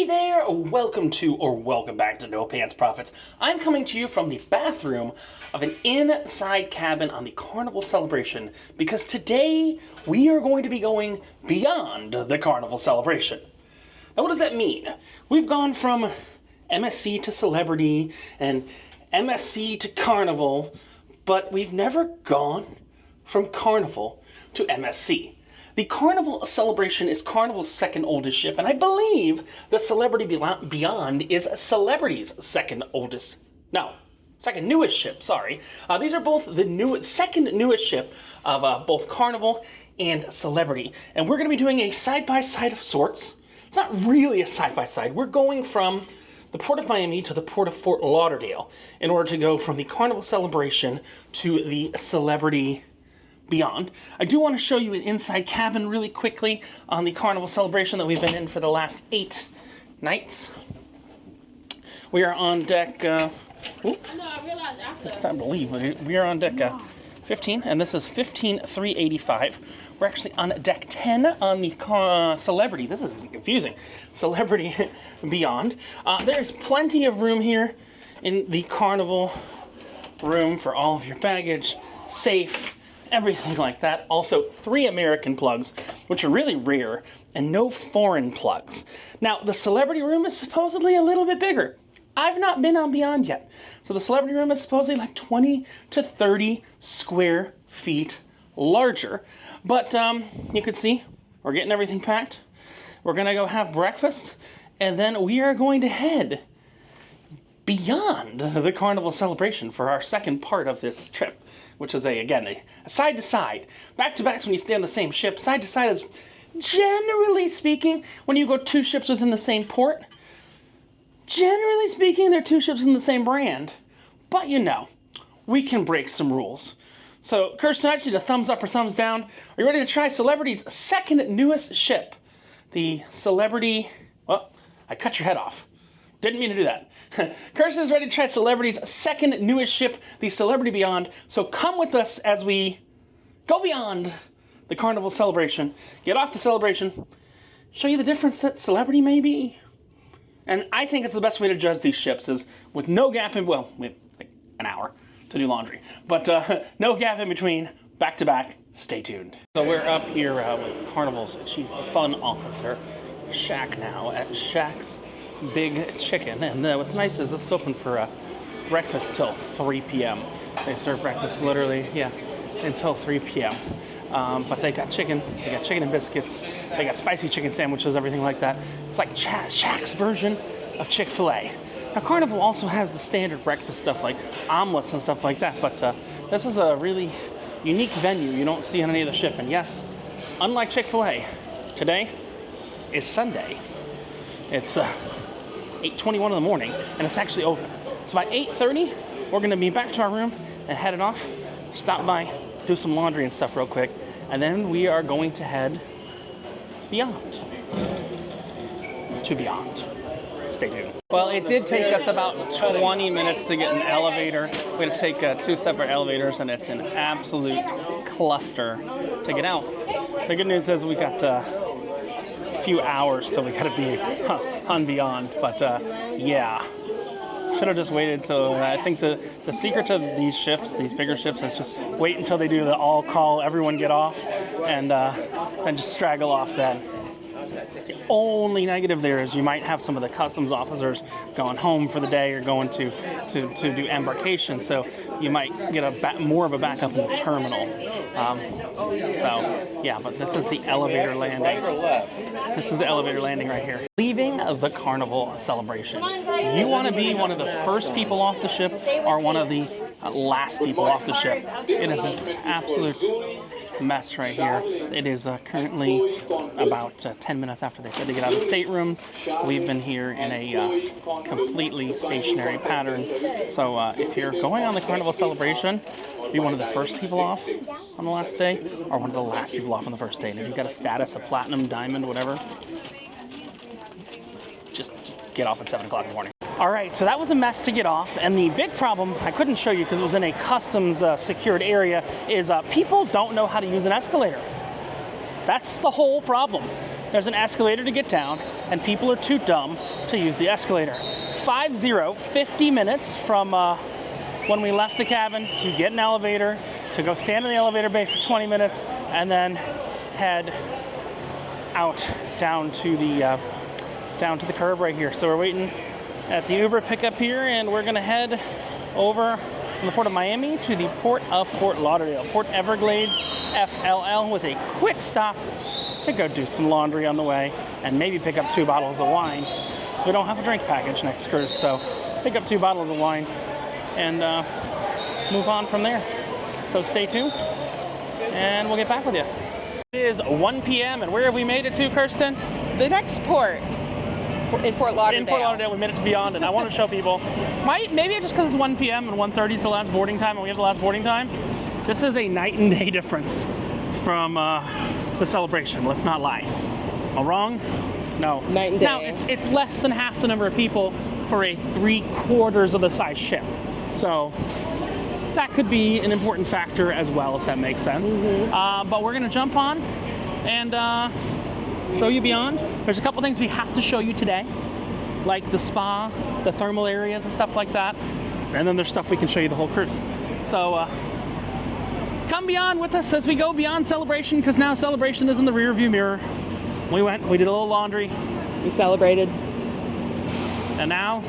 there, welcome to or welcome back to No Pants Profits. I'm coming to you from the bathroom of an inside cabin on the Carnival celebration because today we are going to be going beyond the Carnival celebration. Now what does that mean? We've gone from MSC to Celebrity and MSC to Carnival, but we've never gone from Carnival to MSC. The Carnival celebration is Carnival's second oldest ship, and I believe the Celebrity Beyond is Celebrity's second newest ship, sorry. These are both the second newest ship of both Carnival and Celebrity. And we're going to be doing a side-by-side of sorts. It's not really a side-by-side. We're going from the Port of Miami to the Port of Fort Lauderdale in order to go from the Carnival celebration to the Celebrity Beyond. I do want to show you an inside cabin really quickly on the Carnival celebration that we've been in for the last 8 nights. We are on deck, it's time to leave. We are on deck 15, and this is 15385. We're actually on deck 10 on the Celebrity. This is confusing. Celebrity Beyond. There's plenty of room here in the Carnival room for all of your baggage, safe, everything like that. Also, 3 American plugs, which are really rare, and no foreign plugs. Now, the Celebrity room is supposedly a little bit bigger. I've not been on Beyond yet. So the Celebrity room is supposedly like 20 to 30 square feet larger. But you can see, we're getting everything packed. We're gonna go have breakfast, and then we are going to head beyond the Carnival celebration for our second part of this trip, which is a side to side. Back to backs when you stay on the same ship. Side to side is, generally speaking, when you go 2 ships within the same port, generally speaking, they're 2 ships in the same brand. But you know, we can break some rules. So, Kirsten, I just need a thumbs up or thumbs down. Are you ready to try Celebrity's second newest ship? The Celebrity, well, I cut your head off. Didn't mean to do that. Kirsten is ready to try Celebrity's second newest ship, the Celebrity Beyond. So come with us as we go beyond the Carnival celebration, get off the celebration, show you the difference that Celebrity may be. And I think it's the best way to judge these ships is with no gap in, well, we have like an hour to do laundry, but no gap in between, back to back, stay tuned. So we're up here with Carnival's Chief Fun Officer, Shaq now, at Shaq's Big Chicken, and what's nice is this is open for breakfast till 3 p.m. They serve breakfast literally, until 3 p.m. But they got chicken and biscuits, they got spicy chicken sandwiches, everything like that. It's like Shaq's version of Chick-fil-A. Now Carnival also has the standard breakfast stuff like omelets and stuff like that, but this is a really unique venue you don't see on any other ship. And yes, unlike Chick-fil-A, today is Sunday. It's 8:21 in the morning, and it's actually open. So by 8:30, we're gonna be back to our room and headed off, stop by, do some laundry and stuff real quick, and then we are going to head beyond. To Beyond. Stay tuned. Well, it did take us about 20 minutes to get an elevator. We had to take 2 separate elevators, and it's an absolute cluster to get out. The good news is we got few hours till we gotta be on Beyond, but yeah, should have just waited till I think the secret to these ships, these bigger ships, is just wait until they do the all call, everyone get off, and just straggle off then. The only negative there is you might have some of the customs officers going home for the day or going to do embarkation, so you might get more of a backup in the terminal. So yeah, but this is the elevator landing. This is the elevator landing right here. Leaving the Carnival celebration. You want to be one of the first people off the ship or one of the last people off the ship. It is an absolute mess right here. It is currently about 10 minutes after they said to get out of the staterooms. We've been here in a completely stationary pattern. So if you're going on the Carnival celebration, be one of the first people off on the last day or one of the last people off on the first day. And if you've got a status, a platinum, diamond, whatever, just get off at 7 o'clock in the morning. All right, so that was a mess to get off, and the big problem, I couldn't show you because it was in a customs secured area, is people don't know how to use an escalator. That's the whole problem. there's an escalator to get down, and people are too dumb to use the escalator. 50 minutes from when we left the cabin to get an elevator, to go stand in the elevator bay for 20 minutes, and then head out down to the curb right here. So we're waiting at the Uber pickup here, and we're gonna head over from the Port of Miami to the Port of Fort Lauderdale, Port Everglades, FLL, with a quick stop to go do some laundry on the way and maybe pick up 2 bottles of wine. So we don't have a drink package next cruise, so pick up 2 bottles of wine and move on from there. So stay tuned and we'll get back with you. It is 1 p.m. and where have we made it to, Kirsten? The next port in Fort Lauderdale. In Fort Lauderdale, we made it to Beyond, and I want to show people, maybe just because it's 1 p.m. and 1:30 is the last boarding time, and we have the last boarding time, this is a night and day difference from the Celebration. Let's not lie. Am I wrong? No. Night and day. Now, it's less than half the number of people for a 3/4 of the size ship. So that could be an important factor as well, if that makes sense. Mm-hmm. But we're going to jump on and show you Beyond. There's a couple things we have to show you today, like the spa, the thermal areas and stuff like that. And then there's stuff we can show you the whole cruise. So come Beyond with us as we go beyond Celebration, because now Celebration is in the rear view mirror. We did a little laundry. We celebrated. And now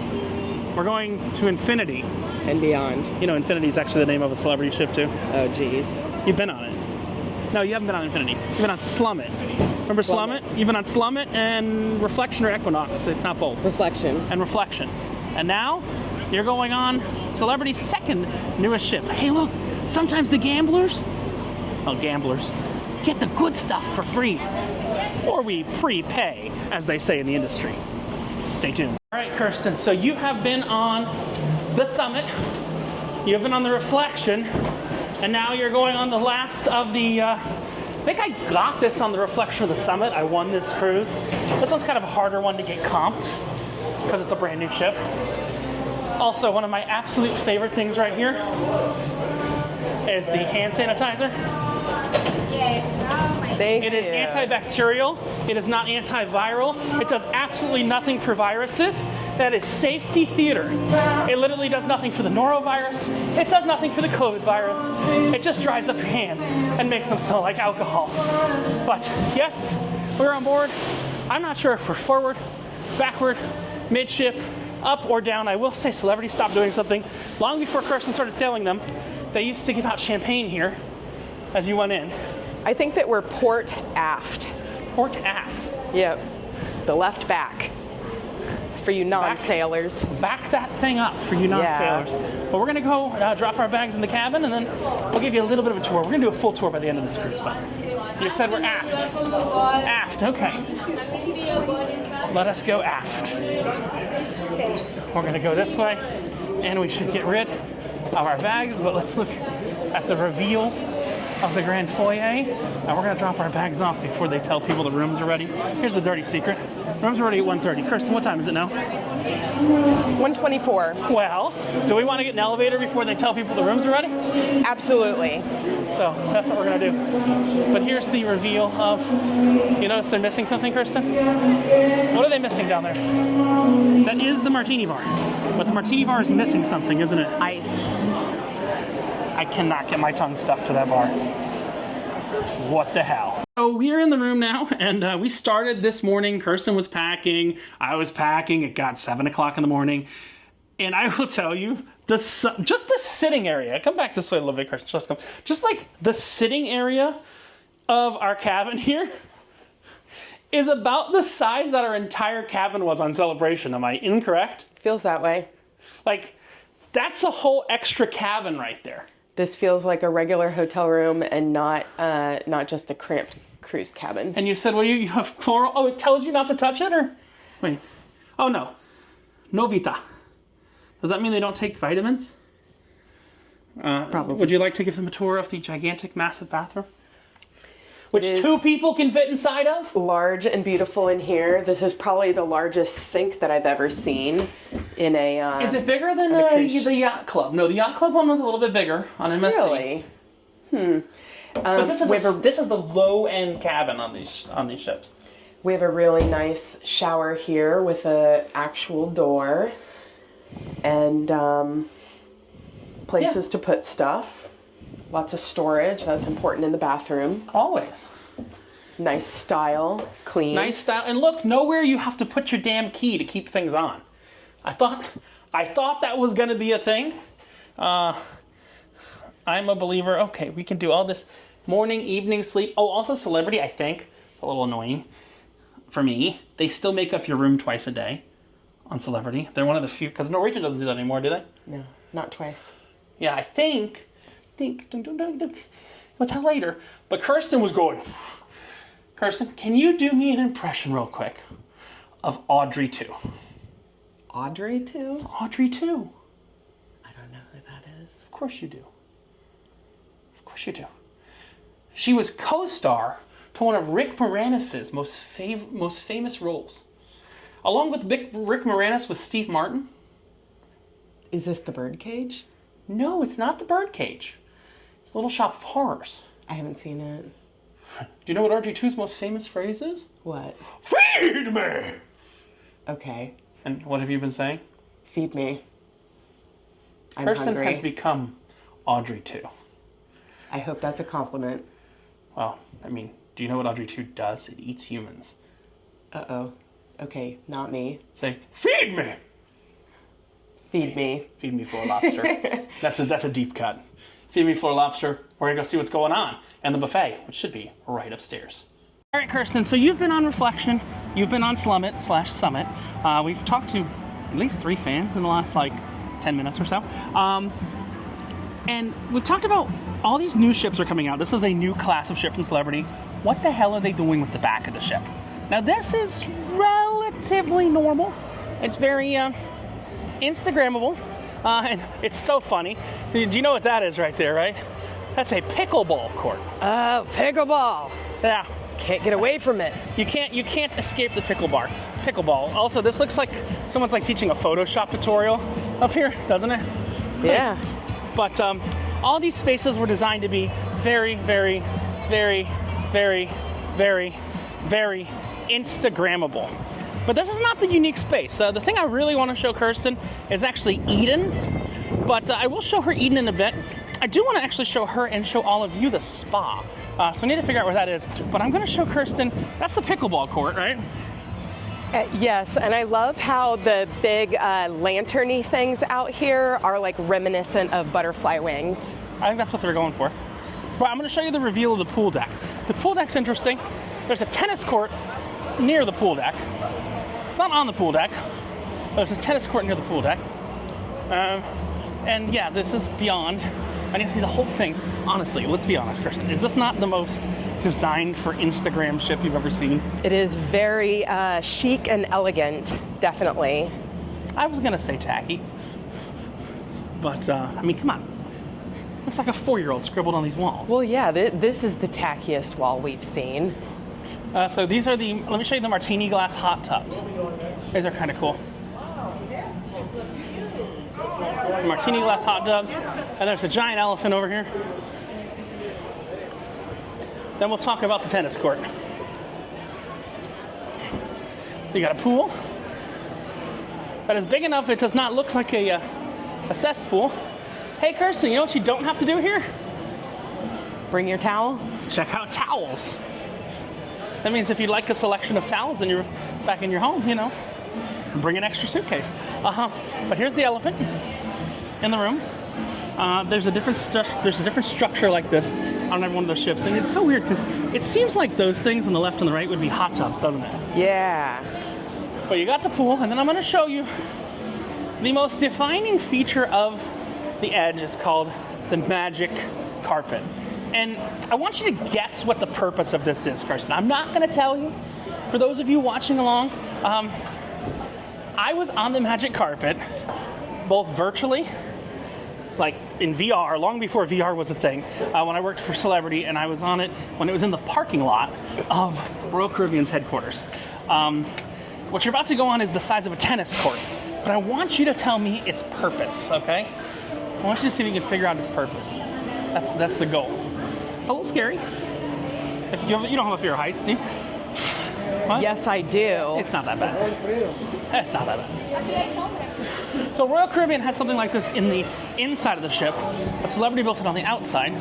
we're going to Infinity. And Beyond. You know, Infinity is actually the name of a celebrity ship too. Oh, geez. You've been on it. No, you haven't been on Infinity. You've been on Slummit. Remember Slummit? You've been on Slummit and Reflection or Equinox, if not both. Reflection. And Reflection. And now you're going on Celebrity's second newest ship. Hey, look, sometimes the gamblers get the good stuff for free. Or we prepay, as they say in the industry. Stay tuned. All right, Kirsten, so you have been on the Summit, you have been on the Reflection, and now you're going on the last of the, I think I got this on the Reflection of the Summit. I won this cruise. This one's kind of a harder one to get comped because it's a brand new ship. Also, one of my absolute favorite things right here is the hand sanitizer. It is antibacterial. It is not antiviral. It does absolutely nothing for viruses. That is safety theater. It literally does nothing for the norovirus. It does nothing for the COVID virus. It just dries up your hands and makes them smell like alcohol. But yes, we're on board. I'm not sure if we're forward, backward, midship, up or down. I will say Celebrity stopped doing something long before Kirsten started sailing them. They used to give out champagne here as you went in. I think that we're port aft. Port aft. Yep. The left back. For you non-sailors. Back that thing up for you non-sailors. Yeah. But we're going to go drop our bags in the cabin, and then we'll give you a little bit of a tour. We're going to do a full tour by the end of this cruise, but you said we're aft. Aft, okay. Let us go aft. We're going to go this way, and we should get rid of our bags, but let's look at the reveal of the grand foyer, and we're going to drop our bags off before they tell people the rooms are ready. Here's the dirty secret. Rooms are ready at 1:30. Kirsten, what time is it now? 1:24. Well, do we want to get an elevator before they tell people the rooms are ready? Absolutely. So that's what we're going to do. But here's the reveal of, you notice they're missing something, Kirsten? What are they missing down there? That is the martini bar. But the martini bar is missing something, isn't it? Ice. I cannot get my tongue stuck to that bar. What the hell? So we're in the room now, and we started this morning. Kirsten was packing. I was packing. It got 7 o'clock in the morning. And I will tell you, just the sitting area. Come back this way a little bit, Kirsten. Just come. Just like the sitting area of our cabin here is about the size that our entire cabin was on Celebration. Am I incorrect? Feels that way. Like, that's a whole extra cabin right there. This feels like a regular hotel room and not just a cramped cruise cabin. And you said, well, you have chloral. Oh, it tells you not to touch it, or wait? Oh no, no Vita. Does that mean they don't take vitamins? Probably. Would you like to give them a tour of the gigantic, massive bathroom, which 2 people can fit inside of? Large and beautiful in here. This is probably the largest sink that I've ever seen in a. Is it bigger than the Yacht Club? No, the Yacht Club one was a little bit bigger on MSC. Really? But this is the low end cabin on these ships. We have a really nice shower here with an actual door and places to put stuff. Lots of storage. That's important in the bathroom. Always. Nice style, clean. Nice style. And look, nowhere you have to put your damn key to keep things on. I thought that was going to be a thing. I'm a believer. Okay, we can do all this morning, evening sleep. Oh, also Celebrity, I think. It's a little annoying for me. They still make up your room twice a day on Celebrity. They're one of the few, because Norwegian doesn't do that anymore, do they? No, not twice. Yeah, I think, we'll tell later. But Kirsten was going, Kirsten, can you do me an impression real quick of Audrey 2? Audrey 2? Audrey 2. I don't know who that is. Of course you do. Of course you do. She was co-star to one of Rick Moranis' most famous roles. Along with Rick Moranis was Steve Martin. Is this the Birdcage? No, it's not the Birdcage. It's Little Shop of Horrors. I haven't seen it. Do you know what Audrey 2's most famous phrase is? What? Feed me! Okay. And what have you been saying? Feed me. I'm Kirsten hungry. has become Audrey 2. I hope that's a compliment. Well, I mean, do you know what Audrey 2 does? It eats humans. Uh-oh. Okay, not me. Say, feed me! Feed me. Feed me floor lobster. That's a deep cut. Feed me floor lobster. We're gonna go see what's going on. And the buffet, which should be right upstairs. All right, Kirsten, so you've been on Reflection. You've been on Summit. We've talked to at least 3 fans in the last, 10 minutes or so. And we've talked about all these new ships are coming out. This is a new class of ship from Celebrity. What the hell are they doing with the back of the ship? Now, this is relatively normal. It's very Instagrammable. And it's so funny. Do you know what that is right there, right? That's a pickleball court. Oh, pickleball. Yeah. Can't get away from it. You can't escape the pickleball. Also, this looks like someone's teaching a Photoshop tutorial up here, doesn't it? Yeah. But all these spaces were designed to be very, very, very, very, very, very Instagrammable. But this is not the unique space. The thing I really want to show Kirsten is actually Eden. But I will show her Eden in a bit. I do want to actually show her and show all of you the spa. So I need to figure out where that is. But I'm going to show Kirsten, that's the pickleball court, right? Yes, and I love how the big lantern-y things out here are reminiscent of butterfly wings. I think that's what they're going for. But I'm going to show you the reveal of the pool deck. The pool deck's interesting. There's a tennis court near the pool deck. It's not on the pool deck. There's a tennis court near the pool deck. And yeah, this is beyond. I need to see the whole thing. Honestly, let's be honest, Kirsten. Is this not the most designed for Instagram ship you've ever seen? It is very chic and elegant, definitely. I was going to say tacky. But, I mean, come on. Looks like a 4-year-old scribbled on these walls. Well, yeah, this is the tackiest wall we've seen. So these are let me show you the martini glass hot tubs. These are kind of cool. Martini glass hot tubs. And there's a giant elephant over here. Then we'll talk about the tennis court. So you got a pool that is big enough it does not look like a cesspool. Hey, Kirsten, you know what you don't have to do here? Bring your towel. Check out towels. That means if you'd like a selection of towels and you're back in your home, bring an extra suitcase. But here's the elephant in the room. There's a different structure like this on every one of those ships, and it's so weird because it seems like those things on the left and the right would be hot tubs, doesn't it? Yeah. But you got the pool, and then I'm going to show you the most defining feature of the Edge is called the magic carpet. And I want you to guess what the purpose of this is, Kirsten. I'm not going to tell you. For those of you watching along, I was on the magic carpet, both virtually, in VR, long before VR was a thing, when I worked for Celebrity, and I was on it when it was in the parking lot of Royal Caribbean's headquarters. What you're about to go on is the size of a tennis court, but I want you to tell me its purpose, okay? I want you to see if you can figure out its purpose. That's the goal. It's a little scary. You don't have a fear of heights, do you? What? Yes, I do. It's not that bad. It's not that bad. So Royal Caribbean has something like this in the inside of the ship. A Celebrity built it on the outside.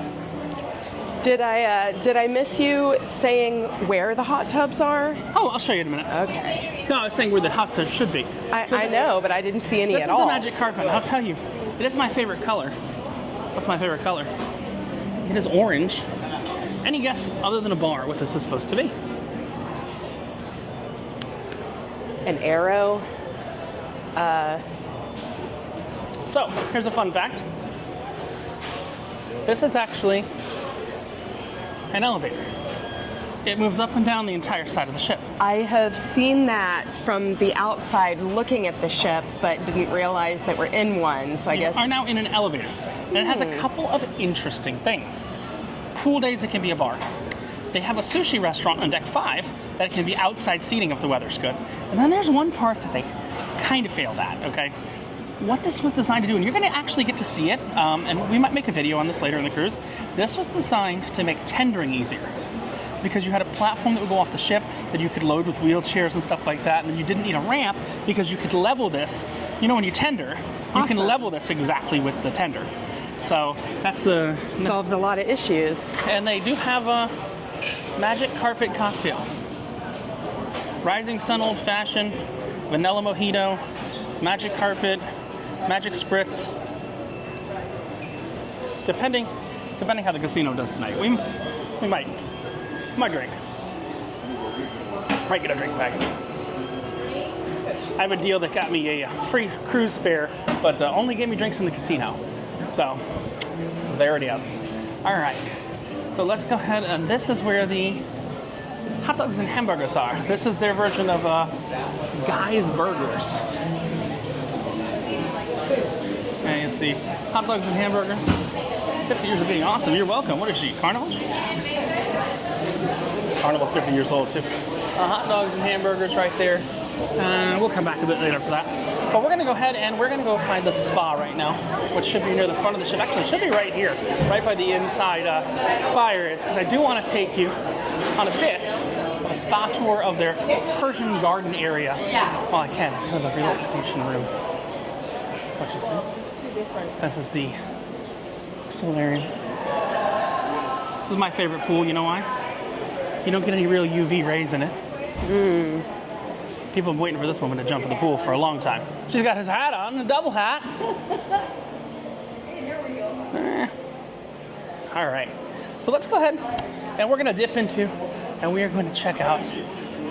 Did I miss you saying where the hot tubs are? Oh, I'll show you in a minute. Okay. No, I was saying where the hot tubs should be. I know, but I didn't see any at all. This is the magic carpet. I'll tell you, it is my favorite color. What's my favorite color? It is orange. Any guess, other than a bar, what this is supposed to be? An arrow. So, here's a fun fact. This is actually an elevator. It moves up and down the entire side of the ship. I have seen that from the outside looking at the ship, but didn't realize that we're in one, so I guess... We are now in an elevator. And it has a couple of interesting things. Pool days, it can be a bar. They have a sushi restaurant on deck 5 that it can be outside seating if the weather's good. And then there's one part that they kind of failed at, okay? What this was designed to do, and you're going to actually get to see it, and we might make a video on this later in the cruise. This was designed to make tendering easier, because you had a platform that would go off the ship that you could load with wheelchairs and stuff like that, and then you didn't need a ramp because you could level this. You know, when you tender, you can level this exactly with the tender. So that's the... Solves a lot of issues. And they do have magic carpet cocktails. Rising Sun Old Fashioned, Vanilla Mojito, Magic Carpet, Magic Spritz. Depending how the casino does tonight, we might drink. Might get a drink back. I have a deal that got me a free cruise fare, but only gave me drinks in the casino. So there it is. All right. So let's go ahead, and this is where the hot dogs and hamburgers are. This is their version of Guy's Burgers. Okay, it's the hot dogs and hamburgers. 50 years of being awesome. You're welcome. What is she, Carnival? Carnival's 50 years old too. Hot dogs and hamburgers right there. We'll come back a bit later for that. But we're going to go ahead and we're going to go find the spa right now, which should be near the front of the ship. Actually, it should be right here, right by the inside spa areas, because I do want to take you on a bit of a spa tour of their Persian garden area. Well, I can. It's kind of a relaxation room. What you see? This is the pool area. This is my favorite pool. You know why? You don't get any real UV rays in it. People have been waiting for this woman to jump in the pool for a long time. She's got his hat on, a double hat. All right. So let's go ahead and we're going to dip into, and we are going to check out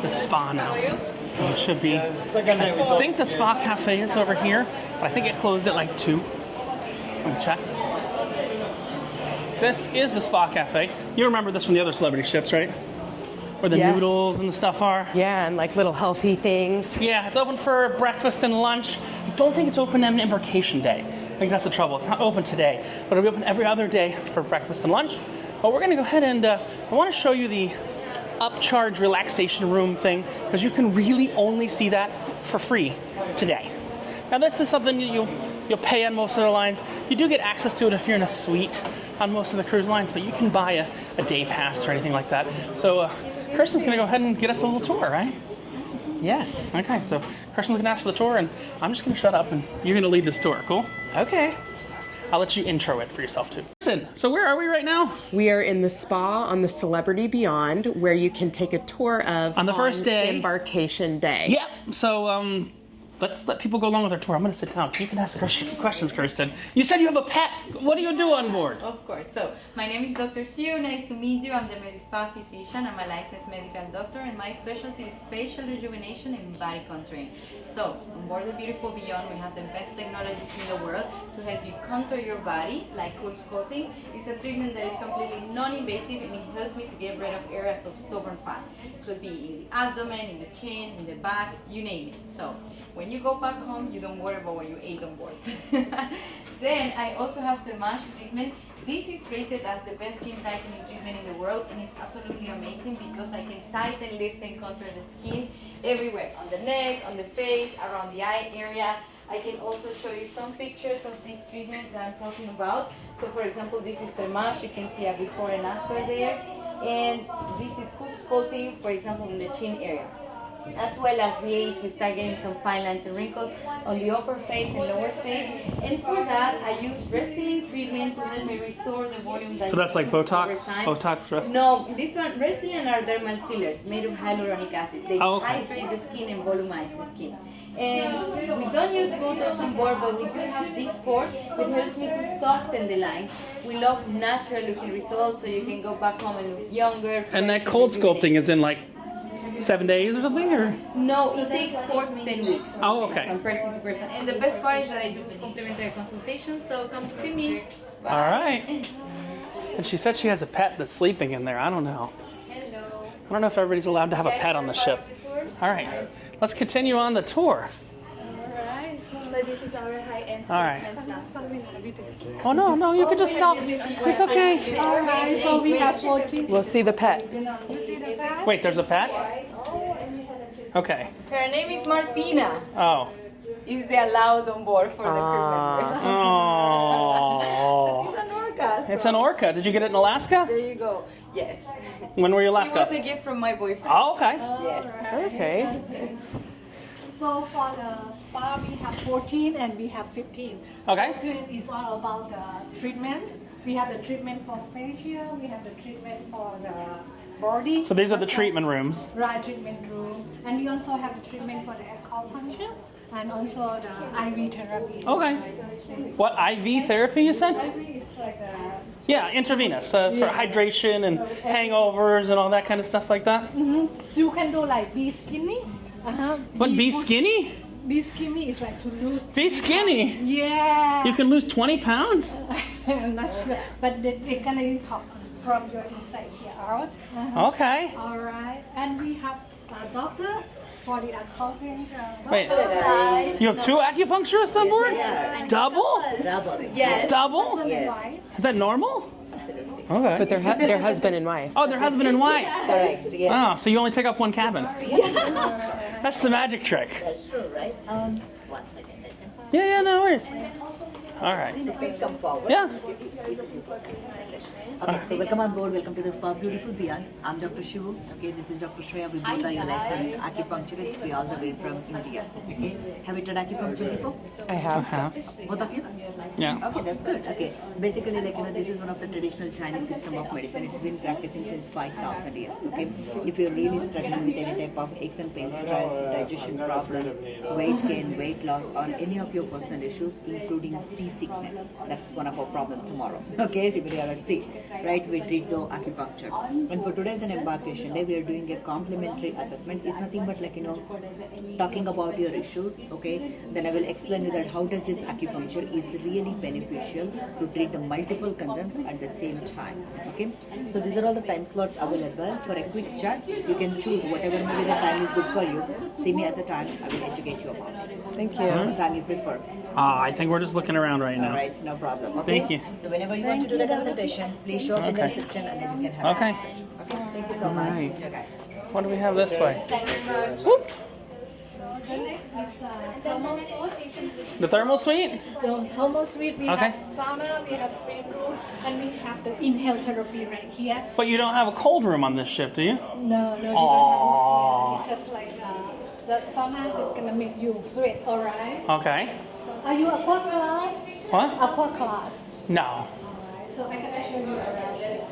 the spa now. It should be, I think the spa cafe is over here, but I think it closed at like 2. Let me check. This is the spa cafe. You remember this from the other celebrity ships, right? Where the noodles and the stuff are. Yeah, and like little healthy things. Yeah, it's open for breakfast and lunch. I don't think it's open on embarkation day. I think that's the trouble. It's not open today, but it'll be open every other day for breakfast and lunch. But we're going to go ahead and I want to show you the upcharge relaxation room thing, because you can really only see that for free today. Now this is something you'll pay on most of the lines. You do get access to it if you're in a suite on most of the cruise lines, but you can buy a day pass or anything like that. So Kirsten's going to go ahead and get us a little tour, right? Yes. Okay, so Kirsten's going to ask for the tour, and I'm just going to shut up, and you're going to lead this tour, cool? Okay. I'll let you intro it for yourself, too. Listen, so where are we right now? We are in the spa on the Celebrity Beyond, where you can take a tour of on the first day. Embarkation day. Yep. So, let's let people go along with our tour. I'm going to sit down. You can ask questions, Kirsten. You said you have a pet. What do you do on board? Of course. So, my name is Dr. Sue. Nice to meet you. I'm the Medispa physician. I'm a licensed medical doctor, and my specialty is facial rejuvenation and body contouring. So, on board the Beautiful Beyond, we have the best technologies in the world to help you contour your body, like cool sculpting. It's a treatment that is completely non-invasive, and it helps me to get rid of areas of stubborn fat. It could be in the abdomen, in the chin, in the back, you name it. So, when you go back home, you don't worry about what you ate on board. Then I also have the mask treatment. This is rated as the best skin tightening treatment in the world, and it's absolutely amazing because I can tighten, lift, and contour the skin everywhere, on the neck, on the face, around the eye area. I can also show you some pictures of these treatments that I'm talking about. So for example, this is the mask. You can see a before and after there. And this is sculpting, for example, in the chin area. As well as we age, we start getting some fine lines and wrinkles on the upper face and lower face. And for that, I use Restylane treatment to help me restore the volume that So that's like you lose over Botox? time. Botox rest? No, this one, Restylane are dermal fillers made of hyaluronic acid. They Oh, okay. hydrate the skin and volumize the skin. And we don't use Botox on board, but we do have this port, which helps me to soften the lines. We love natural looking results, so you can go back home and look younger. And that fresh, cold rejuvenated. sculpting is in like 7 days or something, or? No, it takes 4 to 10 weeks. Oh, okay. From person to person. And the best part is that I do complimentary consultations, so come to see me. Bye. All right. And she said she has a pet that's sleeping in there. I don't know. Hello. I don't know if everybody's allowed to have a pet on the ship. All right. Let's continue on the tour. Alright, so this is our high-end All right. treatment. Oh, no, you can just stop. It's okay. Alright, so we have 14. We'll see the pet. You see the back? Wait, there's a pet? Okay. Her name is Martina. Oh. Is the allowed on board for the crew members. Oh. It's an orca. It's an orca. Did you get it in Alaska? There you go. Yes. When were you in It was a Alaska? gift from my boyfriend. Oh, okay. Yes. Okay. So for the spa, we have 14 and we have 15. Okay. 14 is all about the treatment. We have the treatment for facial, we have the treatment for the body. So these are the Also- treatment rooms. Right, treatment room. And we also have the treatment for the acupuncture and also the IV therapy. Okay. What, IV therapy you said? IV is like a Yeah, intravenous for hydration and hangovers and all that kind of stuff like that. You can do like be skinny. What, be skinny? Be skinny is like to lose. Be skinny? Yeah. You can lose 20 pounds? I'm not sure, but they can talk from your inside here out. Okay. All right, and we have a doctor for the acupuncture. Wait, you have 2 acupuncturists on board? Yes. Double? Yes. Double? Yes. Is that normal? Okay. But they're husband and wife. Oh, they're husband and wife. Correct, yeah. Oh, so you only take up 1 cabin. That's the magic trick. That's true, right? 1 second. I can- Yeah, no worries. All right. So please come forward. Yeah. Okay, so welcome on board. Welcome to the spa, Beautiful Beyond. I'm Dr. Shivu. Okay, this is Dr. Shreya. We both are your licensed acupuncturist. We all the way from India. Okay, have you tried acupuncture before? I have. Both of you? Yeah. Okay, that's good. Okay, basically, like this is one of the traditional Chinese system of medicine. It's been practicing since 5,000 years. Okay, if you're really struggling with any type of aches and pains, stress, digestion problems, weight gain, weight loss, or any of your personal issues, including seasickness, that's one of our problems tomorrow. Okay, if you are at sea, right? We treat the acupuncture. And for today's an embarkation day, we are doing a complimentary assessment. It's nothing but like talking about your issues. Okay, then I will explain you that how does this acupuncture is really beneficial to treat the multiple concerns at the same time. Okay, so these are all the time slots available for a quick chat. You can choose whatever maybe the time is good for you. See me at the time. I will educate you about it. Thank you. What time you prefer? I think we're just looking around right now. Alright, no problem. Okay? Thank you. So whenever you want to do the consultation, please show up in the Okay. reception and then you can have Okay. a conversation. Okay, thank you so much. Alright. Sure, guys. What do we have this way? Whoop. So the next is the thermal suite. The thermal suite? The thermal suite, we Okay. have sauna, we have steam room, and we have the inhale therapy right here. But you don't have a cold room on this ship, do you? No, you Aw. don't have this here. It's just like the sauna is gonna make you sweat, alright? Okay. Are you aqua class? What? Aqua class. No. Alright, so I'm gonna show you around this.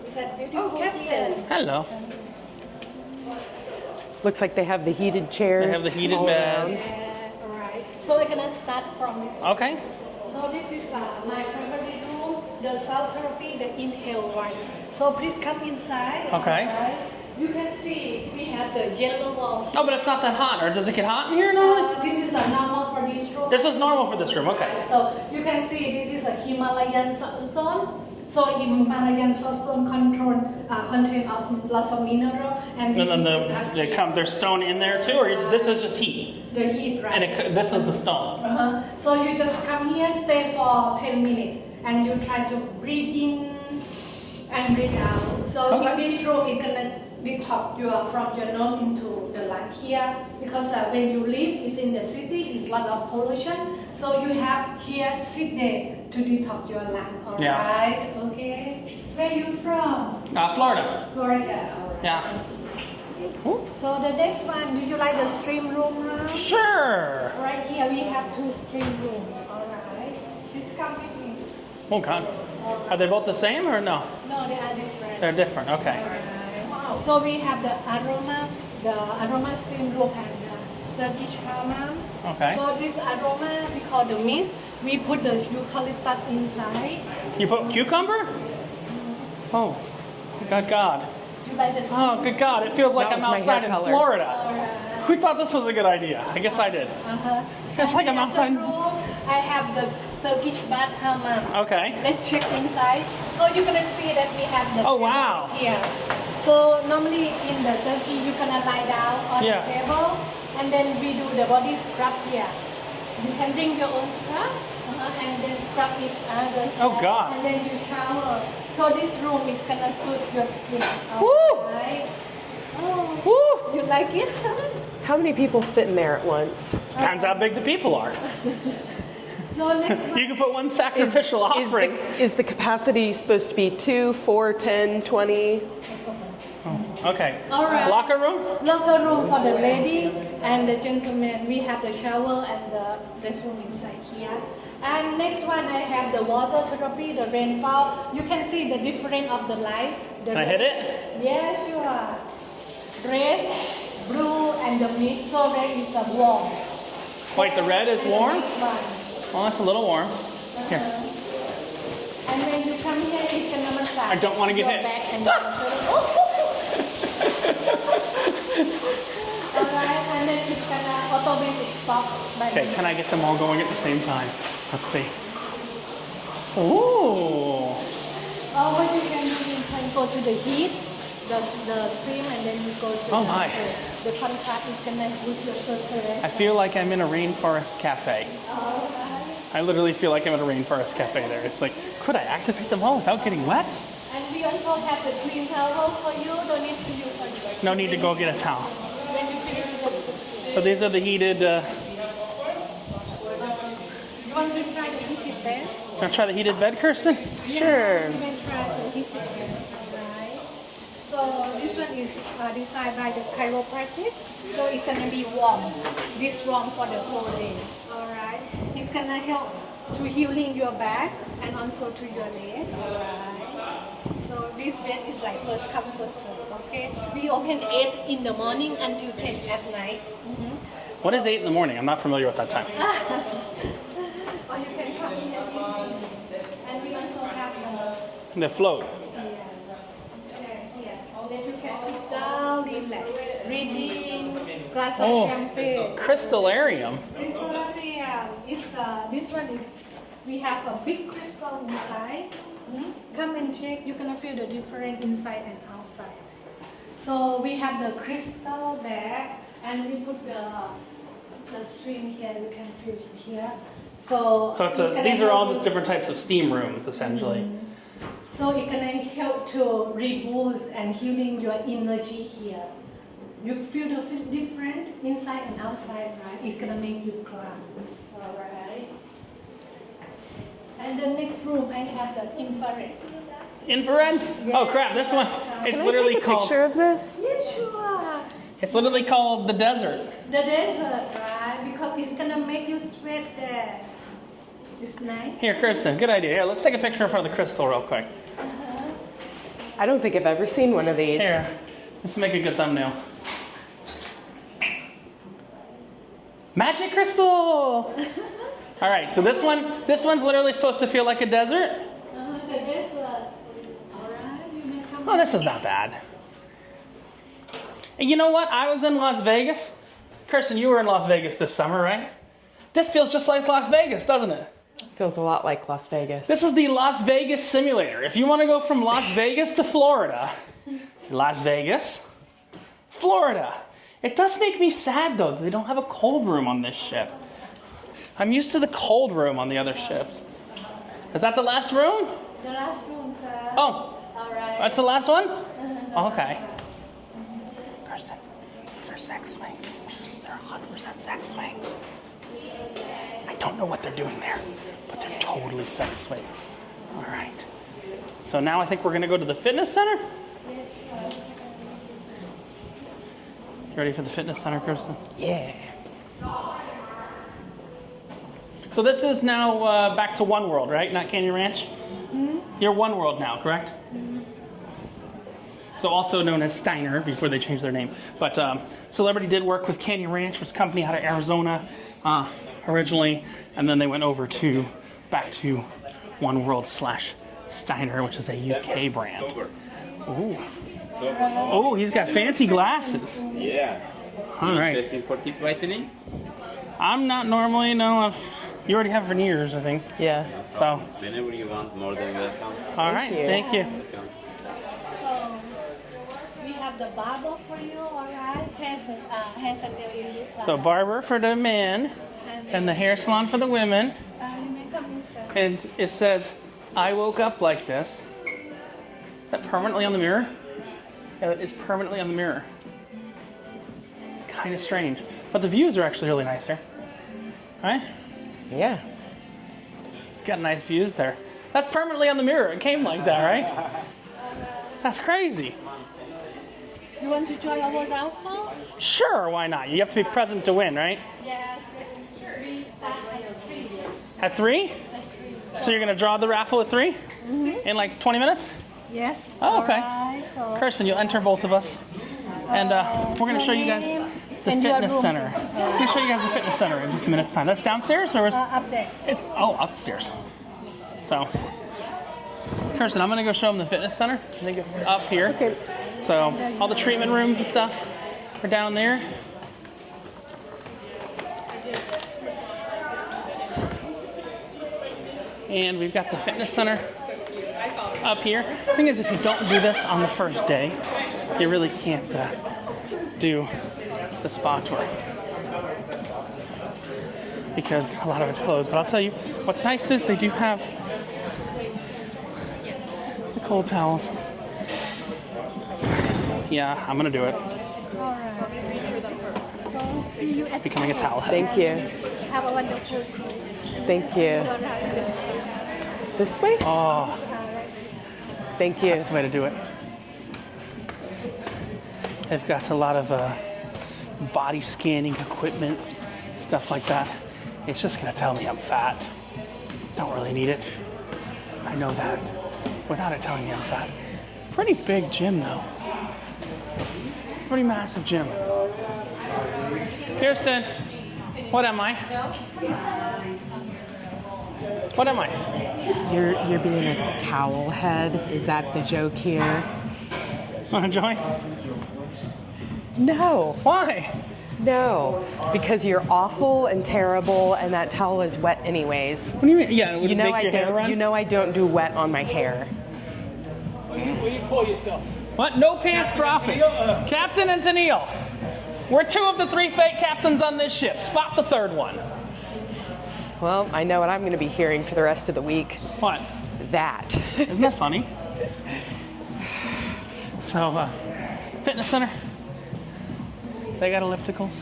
Is that beautiful here? Hello. Looks like they have the heated chairs. They have the heated all beds. around. Yeah, alright. So we're gonna start from this. Okay. So this is my favorite room, the cell therapy, the inhale one. So please come inside. Okay. Alright. You can see we have the yellow wall here. Oh, but it's not that hot, or does it get hot in here normally? This is a normal for this room. This is normal for this room, okay. So you can see this is a Himalayan soapstone. So Himalayan soapstone contain of lots of mineral and And then the there's stone in there too, or this is just heat? the heat, right? And this is the stone. So you just come here, stay for 10 minutes, and you try to breathe in and breathe out. So Okay. in this room, it's gonna detox from your nose into the lung here, because when you live, it's in the city, it's a lot of pollution. So you have here Sydney to detox your lung. All Yeah. right? Okay. Where you from? Florida. Florida. Yeah. So the next one, do you like the stream room, huh? Sure. Right here we have 2 stream rooms. Alright. Please come with me. Oh God. Are they both the same or no? No, they are different. They're different. Okay. Alright. So we have the aroma steam room and the Turkish hammam. Okay. So this aroma we call the mist. We put the eucalyptus inside. You put cucumber? Oh, good God. Do you like the steam? Oh, good God. It feels like That I'm was my outside hair in color. Florida. Alright. Who thought this was a good idea? I guess I did. Feels like I'm outside. I have the Turkish bath hammam. Okay. Let's check inside. So you're gonna see that we have the Oh, table wow. here. So normally in the Turkey you're gonna lie down on Yeah. the table, and then we do the body scrub here. You can bring your own scrub and then scrub each other. Oh, here, God. And then you shower. So this room is gonna suit your skin. Woo! Right? Oh, Woo! you like it? How many people fit in there at once? Depends how big the people are. So next one. You can put one sacrificial offering. Is the capacity supposed to be 2, 4, 10, 20? Okay. All right. Locker room? Locker room for the lady and the gentleman. We have the shower and the restroom inside here. And next one, I have the water therapy, the rainfall. You can see the difference of the light. Can I hit it? Yeah, sure. Red, blue, and the mid. So red is the warm. Wait, the red is warm? This one. Well, that's a little warm. Here. And when you come here, it's gonna massage. I don't wanna get your hit. back and Alright, and then it's gonna automatic stop. By Okay, can I get them all going at the same time? Let's see. Ooh. What you can do, you can go to the heat, the stream, and then you go to Oh my. the contrast is gonna with your circulation. I feel like I'm in a rainforest cafe. I literally feel like I'm at a rainforest cafe there. It's like, could I activate them all without getting wet? And we also have the clean towel for you. Don't need to use it. No need to go get a towel. When you finish the So these are the heated, you want to try the heated bed? wanna try the heated bed, Kirsten? Sure. You can try the heated bed. Alright. So this one is designed by the chiropractic. So it's gonna be warm. This warm for the whole day. Alright. It's gonna help to healing your back and also to your leg. Alright. So this bed is like first come first serve. Okay. We open 8 in the morning until 10 at night. What is 8 in the morning? I'm not familiar with that time. Or you can come in at evening. And we also have The float. here. Then you can sit down, relax, reading, glass of Oh, champagne. crystallarium. Crystallarium is this one is we have a big crystal inside. Come and check. You're gonna feel the difference inside and outside. So we have the crystal there, and we put the string here. You can feel it here. So These are all just different types of steam rooms, essentially. So it can help to reboost and healing your energy here. You feel the different inside and outside, right? It's gonna make you calm. Alright. And the next room I have the infrared. Infrared? Oh crap, this one, it's Can I literally take a called, picture of this? Yeah, sure. it's literally called the desert. The desert, right? Because it's gonna make you sweat there. It's nice. Here, Kirsten, good idea. Here, let's take a picture in front of the crystal real quick. I don't think I've ever seen one of these. Here, let's make a good thumbnail. Magic crystal! All right, so this one's literally supposed to feel like a desert. The desert. Alright, you may come. Oh, this is not bad. And you know what? I was in Las Vegas. Kirsten, you were in Las Vegas this summer, right? This feels just like Las Vegas, doesn't it? Feels a lot like Las Vegas. This is the Las Vegas simulator. If you want to go from Las Vegas to Florida, Las Vegas, Florida. It does make me sad, though, that they don't have a cold room on this ship. I'm used to the cold room on the other ships. Is that the last room? The last room, sir. Oh, Alright. that's the last one? Okay. Kirsten, these are sex swings. They're 100% sex swings. I don't know what they're doing there, but they're totally sex swings. All right. So now I think we're going to go to the fitness center. Ready for the fitness center, Kristen? Yeah. So this is now back to One World, right? Not Canyon Ranch? You're One World now, correct? So also known as Steiner before they changed their name. But Celebrity did work with Canyon Ranch, which is a company out of Arizona originally, and then they went over to back to One World / Steiner, which is a UK brand. Ooh. Oh, he's got fancy glasses. Yeah. All right. Interesting for teeth whitening? I'm not normally, no. You already have veneers, I think. Yeah. So. Whenever you want, more than welcome. All right. Thank you. So we have the barber for you, all right? Hair salon in this side. So barber for the men and the hair salon for the women. You may come in, sir. And it says, I woke up like this. Is that permanently on the mirror? Yeah, it is permanently on the mirror. It's kind of strange. But the views are actually really nice here. Right? Yeah. Got nice views there. That's permanently on the mirror. It came like that, right? That's crazy. You want to join our raffle? Sure, why not? You have to be present to win, right? Yeah. We start at 3. At 3? So you're going to draw the raffle at 3? In like 20 minutes? Yes. Oh, okay. All right, so, Kirsten, you'll enter both of us. And we're going to show you guys the and your fitness room, center. please. We're going to show you guys the fitness center in just a minute's time. That's downstairs or is up there. it's upstairs. So, Kirsten, I'm going to go show them the fitness center. I think it's up here. Okay. So, all the treatment rooms and stuff are down there. And we've got the fitness center up here. The thing is, if you don't do this on the first day, you really can't do the spa tour because a lot of it's closed. But I'll tell you, what's nice is they do have the cold towels. Yeah, I'm gonna do it. All right. So see you at Becoming a towel head. Thank you. Have a wonderful day. Thank you. All right. This way? Oh, Thank you. that's the way to do it. They've got a lot of body scanning equipment, stuff like that. It's just gonna tell me I'm fat. Don't really need it. I know that without it telling me I'm fat. Pretty big gym though. Pretty massive gym. Kirsten, what am I? What am I? You're being a towel head. Is that the joke here? Wanna join? No. Why? No. Because you're awful and terrible and that towel is wet anyways. What do you mean? Yeah, would You it know make I your hair don't run? you know I don't do wet on my hair. What do you call yourself? What? No pants profits. Captain and Tennille. We're 2 of the 3 fake captains on this ship. Spot the 3rd one. Well, I know what I'm going to be hearing for the rest of the week. What? That. Isn't that funny? So, fitness center. They got ellipticals.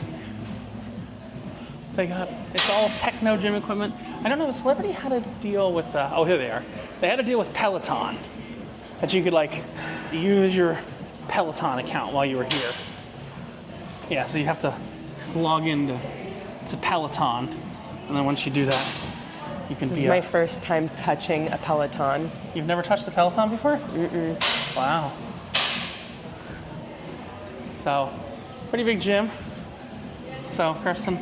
It's all techno gym equipment. I don't know, Celebrity had a deal with, oh, here they are. They had a deal with Peloton. That you could, like, use your Peloton account while you were here. Yeah, so you have to log into Peloton. And then once you do that, you can This be is my first time touching a Peloton. You've never touched a Peloton before? Mm-mm. Wow. So, pretty big gym. So, Kirsten,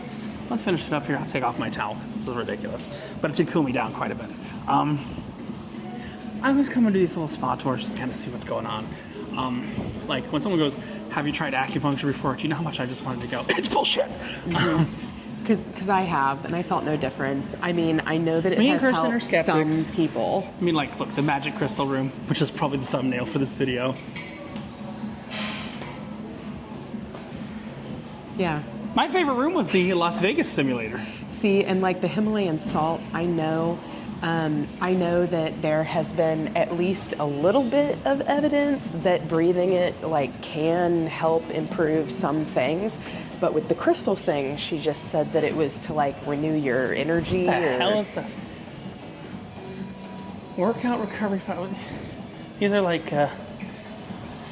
let's finish it up here. I'll take off my towel. This is ridiculous. But it did cool me down quite a bit. I was coming to these little spa tours just to kind of see what's going on. Like when someone goes, have you tried acupuncture before? Do you know how much I just wanted to go? It's bullshit. Because I have, and I felt no difference. I mean, I know that it Me and has Kirsten are helped skeptics. some people. I mean, like, look, the Magic Crystal Room, which is probably the thumbnail for this video. Yeah. My favorite room was the Las Vegas simulator. See, and like the Himalayan salt, I know that there has been at least a little bit of evidence that breathing it like can help improve some things. But with the crystal thing, she just said that it was to like renew your energy. What the hell is this? Workout recovery. These are like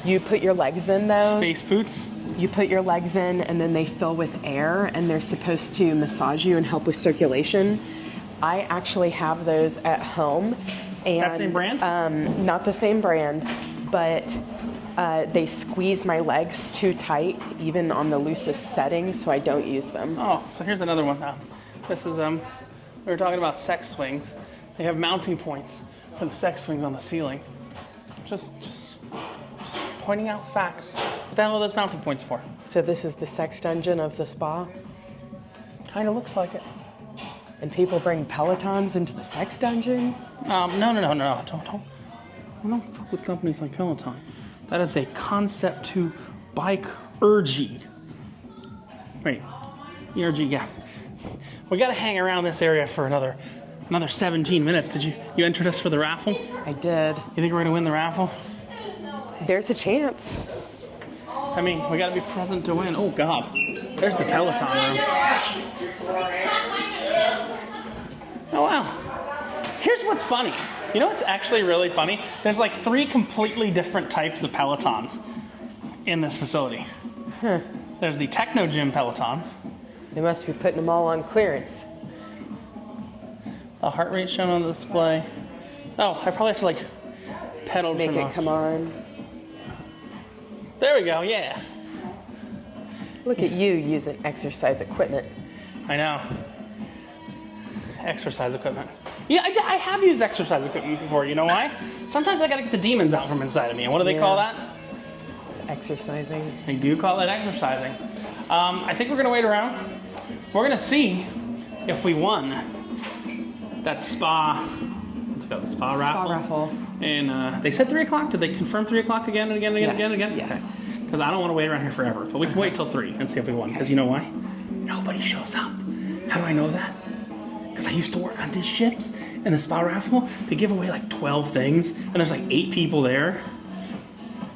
You put your legs in those. Space boots. You put your legs in, and then they fill with air, and they're supposed to massage you and help with circulation. I actually have those at home. And, That same brand? Not the same brand, but they squeeze my legs too tight, even on the loosest settings, so I don't use them. Oh, so here's another one now. This is, we were talking about sex swings. They have mounting points for the sex swings on the ceiling. Just pointing out facts. What the hell are those mounting points for? So this is the sex dungeon of the spa, Kind of looks like it. and people bring Pelotons into the sex dungeon? No. Don't fuck with companies like Peloton. That is a Concept 2 bike ergy. Wait, ergy, yeah. We gotta hang around this area for another 17 minutes. Did you entered us for the raffle? I did. You think we're gonna win the raffle? There's a chance. I mean, we gotta be present to win. Oh God, there's the Peloton room. Oh wow. Here's what's funny. You know what's actually really funny? There's like 3 completely different types of Pelotons in this facility. Huh. There's the Techno Gym Pelotons. They must be putting them all on clearance. The heart rate shown on the display. Oh, I probably have to like pedal Make trim it off. come on. There we go, yeah. Look at you using exercise equipment. I know. Exercise equipment. Yeah, I have used exercise equipment before. You know why? Sometimes I gotta get the demons out from inside of me. And what do they call that? Exercising. They do call it exercising. I think we're gonna wait around. We're gonna see if we won that spa. What's it called? The spa raffle. Spa raffle. And they said 3 o'clock. Did they confirm 3 o'clock again and again and Yes, again and again? yes. Okay. Because I don't want to wait around here forever. But we can wait till 3 and see if we won. Because you know why? Nobody shows up. How do I know that? Because I used to work on these ships, and the spa raffle, they give away like 12 things, and there's like 8 people there.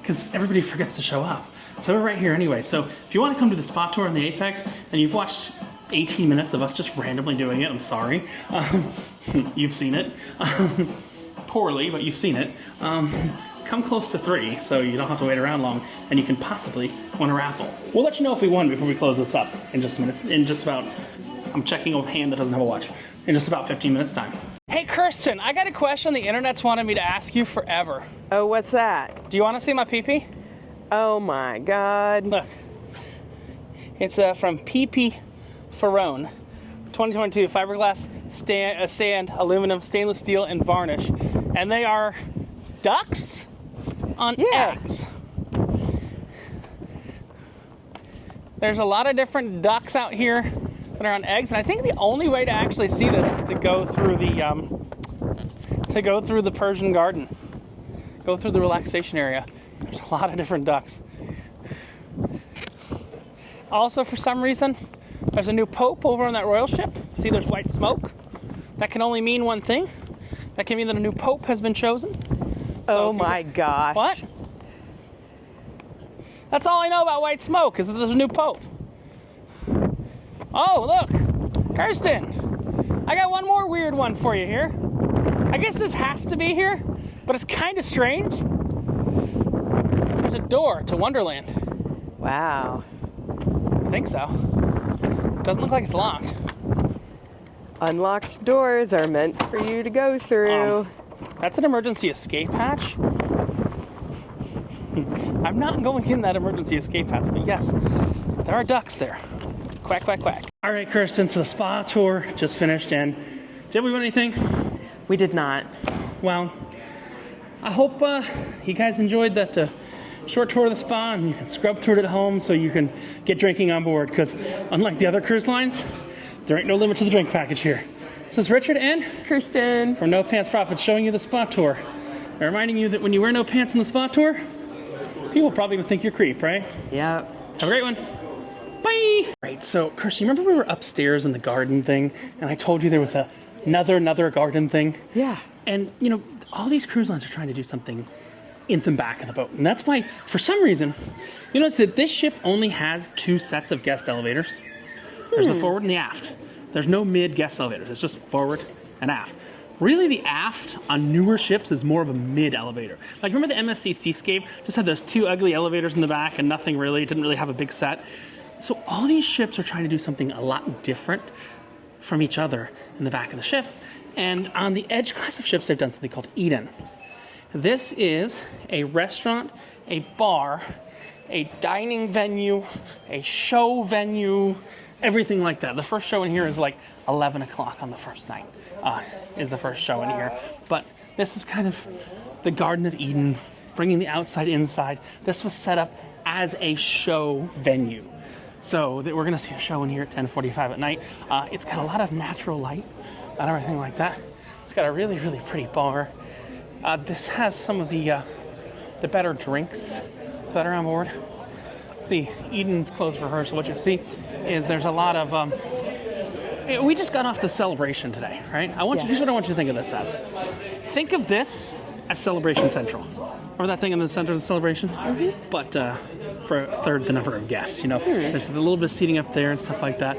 Because everybody forgets to show up. So we're right here anyway. So if you want to come to the spa tour in the Apex, and you've watched 18 minutes of us just randomly doing it, I'm sorry. You've seen it. Poorly, but you've seen it. Come close to 3, so you don't have to wait around long, and you can possibly win a raffle. We'll let you know if we won before we close this up in just a minute. In just about, I'm checking a hand that doesn't have a watch. In just about 15 minutes time. Hey Kirsten, I got a question the internet's wanted me to ask you forever. Oh, what's that? Do you want to see my pee-pee? Oh my God. Look. It's from PP Ferrone. 2022 fiberglass, sand, aluminum, stainless steel, and varnish. And they are ducks on eggs. There's a lot of different ducks out here that are on eggs, and I think the only way to actually see this is to go through the Persian garden, go through the relaxation area. There's a lot of different ducks. Also, for some reason, there's a new pope over on that royal ship. See, there's white smoke. That can only mean one thing. That can mean that a new pope has been chosen. Oh my gosh. What? That's all I know about white smoke, is that there's a new pope. Oh, look, Kirsten, I got one more weird one for you here. I guess this has to be here, but it's kind of strange. There's a door to Wonderland. Wow. I think so. Doesn't look like it's locked. Unlocked doors are meant for you to go through. That's an emergency escape hatch. I'm not going in that emergency escape hatch, but yes, there are ducks there. Quack, quack, quack. All right, Kirsten, so the spa tour just finished, and did we win anything? We did not. Well, I hope you guys enjoyed that short tour of the spa, and you can scrub through it at home so you can get drinking on board, because unlike the other cruise lines, there ain't no limit to the drink package here. This is Richard and Kirsten from No Pants Profits showing you the spa tour. And reminding you that when you wear no pants in the spa tour, people probably would think you're a creep, right? Yep. Have a great one. Bye! Right, so Kirsten, remember we were upstairs in the garden thing, and I told you there was another garden thing? Yeah. And, you know, all these cruise lines are trying to do something in the back of the boat. And that's why, for some reason, you notice that this ship only has 2 sets of guest elevators. There's the forward and the aft. There's no mid guest elevators. It's just forward and aft. Really, the aft on newer ships is more of a mid elevator. Like, remember the MSC Seascape just had those two ugly elevators in the back and nothing really, didn't really have a big set. So all these ships are trying to do something a lot different from each other in the back of the ship. And on the Edge class of ships, they've done something called Eden. This is a restaurant, a bar, a dining venue, a show venue, everything like that. The first show in here is like 11 o'clock on the first night, is the first show in here. But this is kind of the Garden of Eden, bringing the outside inside. This was set up as a show venue. So we're gonna see a show in here at 10:45 at night. It's got a lot of natural light and everything like that. It's got a really, really pretty bar. This has some of the better drinks that are on board. See, Eden's closed for her, so what you'll see is there's a lot of, we just got off the celebration today, right? Here's what I want you to think of this as. Think of this as Celebration Central. Remember that thing in the center of the celebration? Mm-hmm. But for a third the number of guests, you know. There's a little bit of seating up there and stuff like that.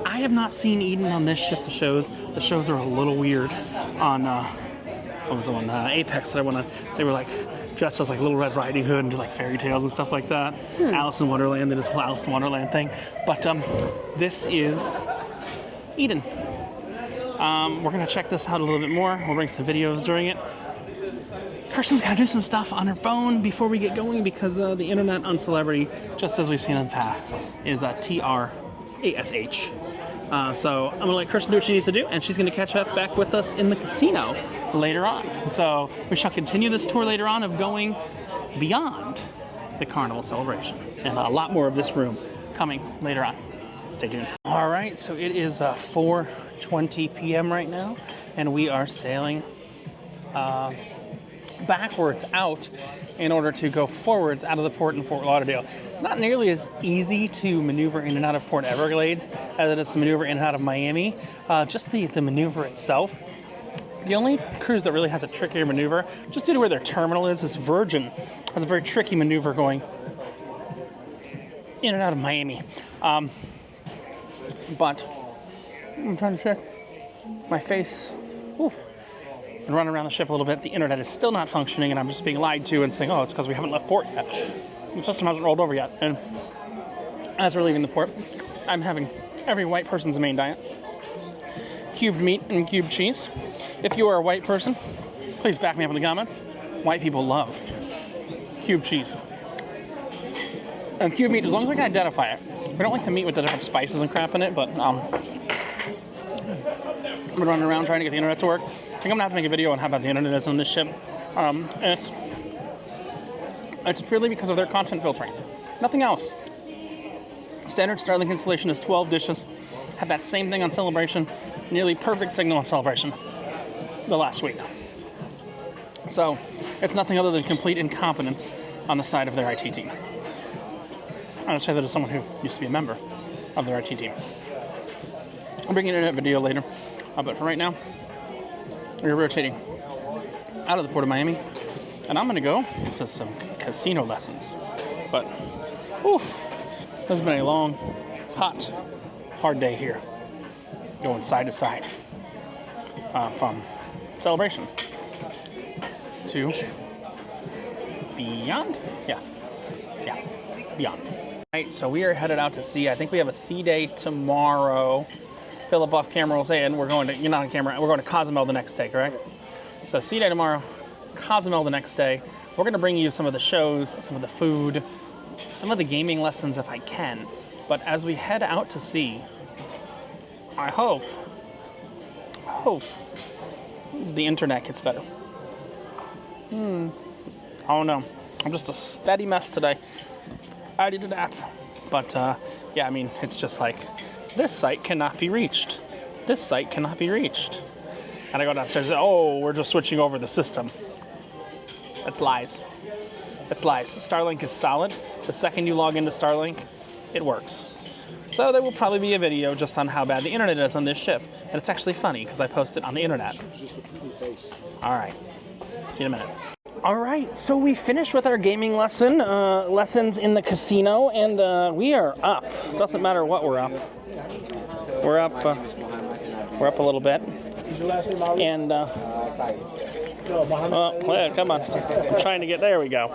I have not seen Eden on this ship, the shows. The shows are a little weird on, what was the one, Apex that I went on. They were like, dressed as like Little Red Riding Hood and do like fairy tales and stuff like that. Alice in Wonderland, this whole Alice in Wonderland thing. But this is Eden. We're gonna check this out a little bit more. We'll bring some videos during it. Kirsten's gotta do some stuff on her phone before we get going because the internet on Celebrity, just as we've seen in the past, is TRASH. So I'm gonna let Kirsten do what she needs to do, and she's gonna catch up back with us in the casino later on. So we shall continue this tour later on of going beyond the Carnival celebration, and a lot more of this room coming later on. Stay tuned. All right, so it is 4:20 p.m. right now, and we are sailing backwards out in order to go forwards out of the port in Fort Lauderdale. It's not nearly as easy to maneuver in and out of Port Everglades as it is to maneuver in and out of Miami. Just the maneuver itself. The only cruise that really has a trickier maneuver, just due to where their terminal is Virgin. Has a very tricky maneuver going in and out of Miami. But I'm trying to check my face. Ooh. And run around the ship a little bit. The internet is still not functioning, and I'm just being lied to and saying, oh, it's because we haven't left port yet. The system hasn't rolled over yet. And as we're leaving the port, I'm having every white person's main diet. Cubed meat and cubed cheese. If you are a white person, please back me up in the comments. White people love cubed cheese. And cubed meat, as long as we can identify it. We don't like the meat with the different spices and crap in it, but I've been running around trying to get the internet to work. I think I'm gonna have to make a video on how bad the internet is on this ship. And it's purely because of their content filtering. Nothing else. Standard Starlink installation is 12 dishes. Had that same thing on Celebration. Nearly perfect signal on Celebration the last week. So it's nothing other than complete incompetence on the side of their IT team. I'll say that as someone who used to be a member of their IT team. I'll bring you an internet video later. But for right now, we're rotating out of the Port of Miami, and I'm gonna go to some casino lessons. But, whew, this has been a long, hot, hard day here, going side to side, from Celebration to Beyond. Yeah, Beyond. All right, so we are headed out to sea. I think we have a sea day tomorrow. Philip off camera will say, and you're not on camera, we're going to Cozumel the next day, correct? So sea day tomorrow, Cozumel the next day. We're going to bring you some of the shows, some of the food, some of the gaming lessons if I can. But as we head out to sea, I hope the internet gets better. Oh no, I'm just a steady mess today. I did an app. But yeah, I mean, it's just like, this site cannot be reached. This site cannot be reached. And I go downstairs, oh, we're just switching over the system. That's lies. That's lies. Starlink is solid. The second you log into Starlink, it works. So there will probably be a video just on how bad the internet is on this ship. And it's actually funny because I post it on the internet. All right. See you in a minute. All right, so we finished with our gaming lessons in the casino, and we are up. Doesn't matter what we're up. We're up a little bit. What's your last name, Ali? And No, Mohammed. well, come on. I'm trying to get, there we go.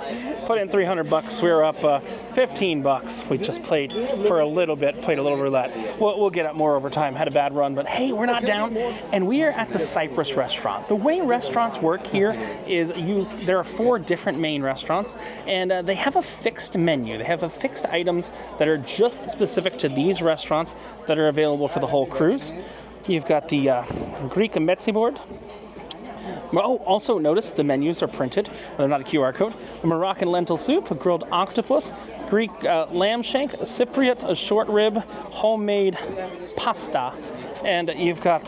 Put in $300. We were up $15. We just played for a little bit, played a little roulette. We'll get up more over time. Had a bad run, but hey, we're not down. And we are at the Cypress restaurant. The way restaurants work here is there are 4 different main restaurants, and they have a fixed menu. They have fixed items that are just specific to these restaurants that are available for the whole cruise. You've got the Greek mezzi board. Oh, also notice the menus are printed. They're not a QR code. A Moroccan lentil soup, a grilled octopus, Greek lamb shank, Cypriot, a short rib, homemade pasta. And you've got,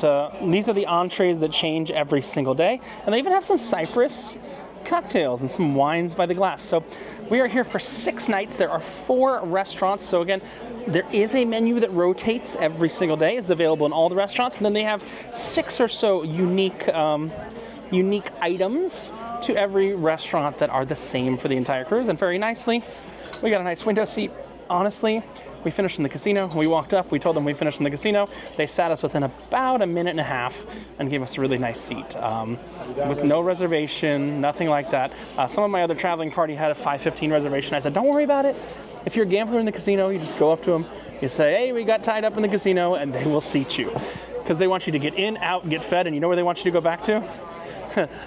these are the entrees that change every single day. And they even have some Cypress cocktails and some wines by the glass. So we are here for 6 nights. There are 4 restaurants. So again, there is a menu that rotates every single day. It's available in all the restaurants. And then they have 6 or so unique items to every restaurant that are the same for the entire cruise. And very nicely, we got a nice window seat. Honestly, we finished in the casino. We walked up, we told them we finished in the casino. They sat us within about a minute and a half and gave us a really nice seat with no reservation, nothing like that. Some of my other traveling party had a 5:15 reservation. I said, don't worry about it. If you're a gambler in the casino, you just go up to them, you say, hey, we got tied up in the casino, and they will seat you. Because they want you to get in, out, and get fed, and you know where they want you to go back to?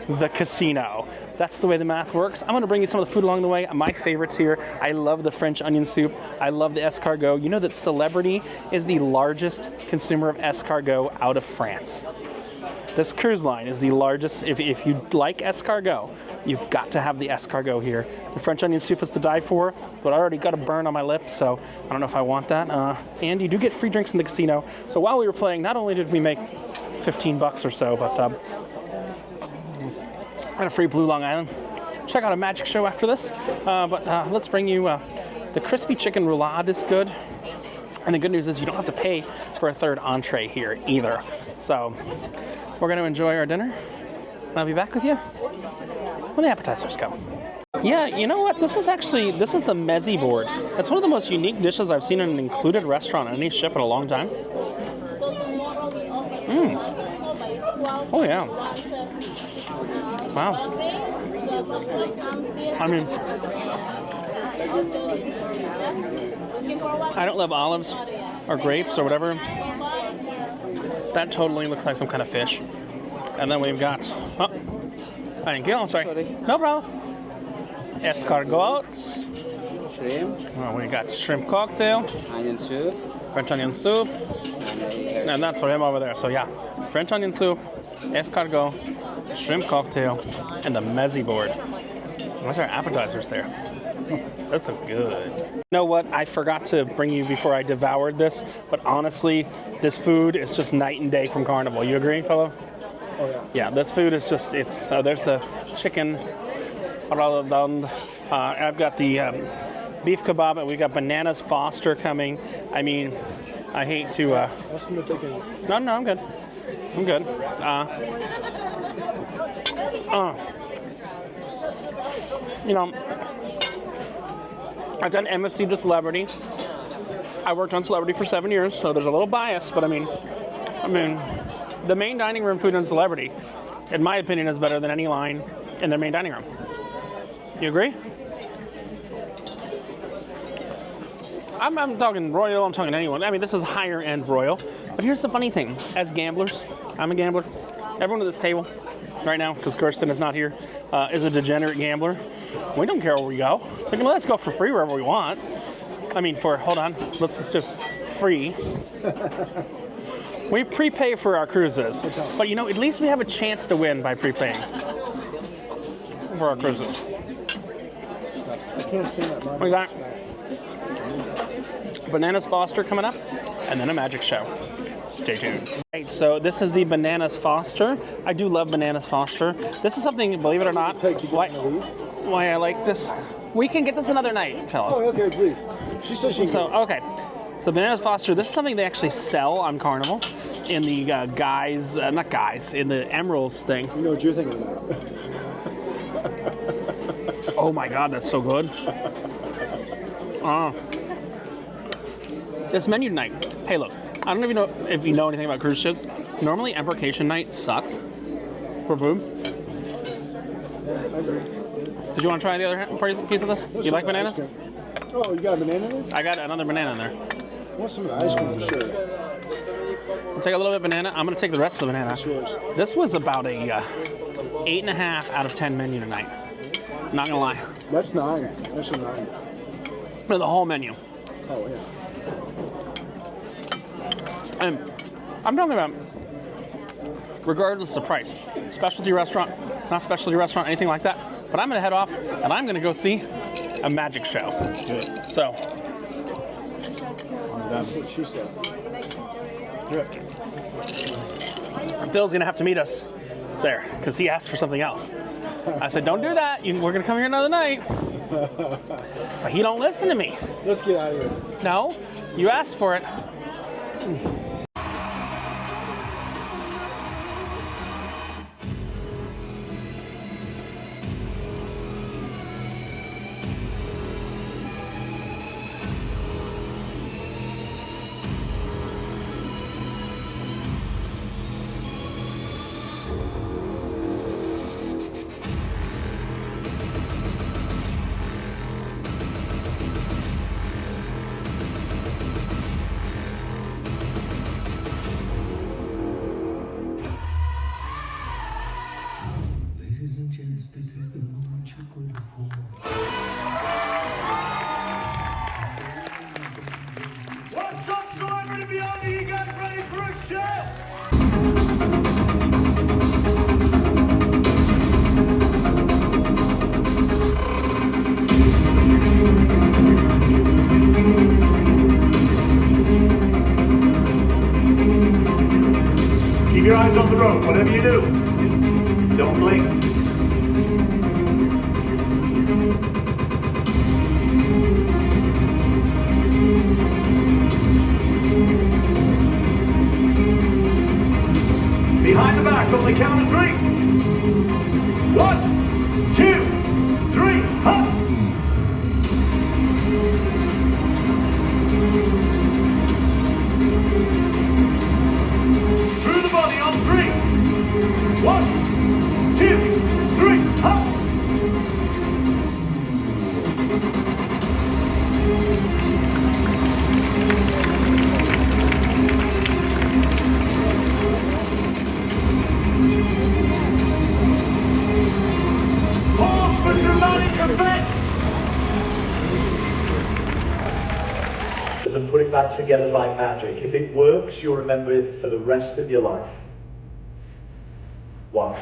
The casino. That's the way the math works. I'm going to bring you some of the food along the way. My favorites here. I love the French onion soup. I love the escargot. You know that Celebrity is the largest consumer of escargot out of France. This cruise line is the largest. If you like escargot, you've got to have the escargot here. The French onion soup is to die for, but I already got a burn on my lip, so I don't know if I want that. And you do get free drinks in the casino. So while we were playing, not only did we make $15 or so, but and a free Blue Long Island. Check out a magic show after this. But let's bring you the crispy chicken roulade is good. And the good news is you don't have to pay for a 3rd entree here either. So we're going to enjoy our dinner. And I'll be back with you when the appetizers come. Yeah, you know what? This is the mezzi board. It's one of the most unique dishes I've seen in an included restaurant on any ship in a long time. Oh yeah. Wow. I mean, I don't love olives or grapes or whatever. That totally looks like some kind of fish. And then we've got, thank you, I'm sorry. No problem. Escargots. Shrimp. Oh, we got shrimp cocktail. Onion soup. French onion soup. And that's for him over there. So yeah, French onion soup, escargot, shrimp cocktail, and the mezzi board. What's our appetizers there? This looks good. You know what? I forgot to bring you before I devoured this, but honestly, this food is just night and day from Carnival. You agree, fellow? Oh, yeah. Yeah, this food is just, it's, there's the chicken. I've got the beef kebab, and we got bananas Foster coming. I mean, I hate to... That's going to take a... No, I'm good. I'm good. You know, I've done MSC to Celebrity. I worked on Celebrity for 7 years, so there's a little bias, but I mean, the main dining room food in Celebrity, in my opinion, is better than any line in their main dining room. You agree? I'm talking Royal, I'm talking anyone. I mean, this is higher end Royal. But here's the funny thing. As gamblers, I'm a gambler. Everyone at this table right now, because Kirsten is not here, is a degenerate gambler. We don't care where we go. We can let us go for free wherever we want. I mean, hold on, let's just do free. We prepay for our cruises. But you know, at least we have a chance to win by prepaying for our cruises. I can't stand that. We got Bananas Foster coming up, and then a magic show. Stay tuned. Right, so this is the Bananas Foster. I do love Bananas Foster. This is something, believe it or not, why I like this. We can get this another night, fella. Oh, okay, please. She says she So, okay. So Bananas Foster, this is something they actually sell on Carnival in the in the Emeralds thing. You know what you're thinking about. Oh my God, that's so good. This menu tonight. Hey, look. I don't even know if you know anything about cruise ships. Normally, embarkation night sucks for food. I agree. Did you want to try the other piece of this? You like bananas? Oh, you got a banana in there? I got another banana in there. I want some of the ice cream for sure. I'll take a little bit of banana. I'm going to take the rest of the banana. That's yours. This was about a 8.5 out of 10 menu tonight. Not going to lie. That's 9. That's a 9. For the whole menu. Oh, yeah. And I'm talking about regardless of price. Specialty restaurant, not specialty restaurant, anything like that. But I'm going to head off and I'm going to go see a magic show. Good. So, That's what she said. Good. Phil's going to have to meet us there because he asked for something else. I said, don't do that. We're going to come here another night. But he don't listen to me. Let's get out of here. No, you asked for it. Ladies and gents, this is the moment you're waiting for. What's up, Celebrity Beyond? Are you guys ready for a show? Keep your eyes on the road, whatever you do. Don't blink. Behind the back on the count of 3. 1, 2, 3, hop! Through the body on 3. 1, 2, 3, hop! Pause for dramatic effect! And put it back together by magic. If it works, you'll remember it for the rest of your life. Watch.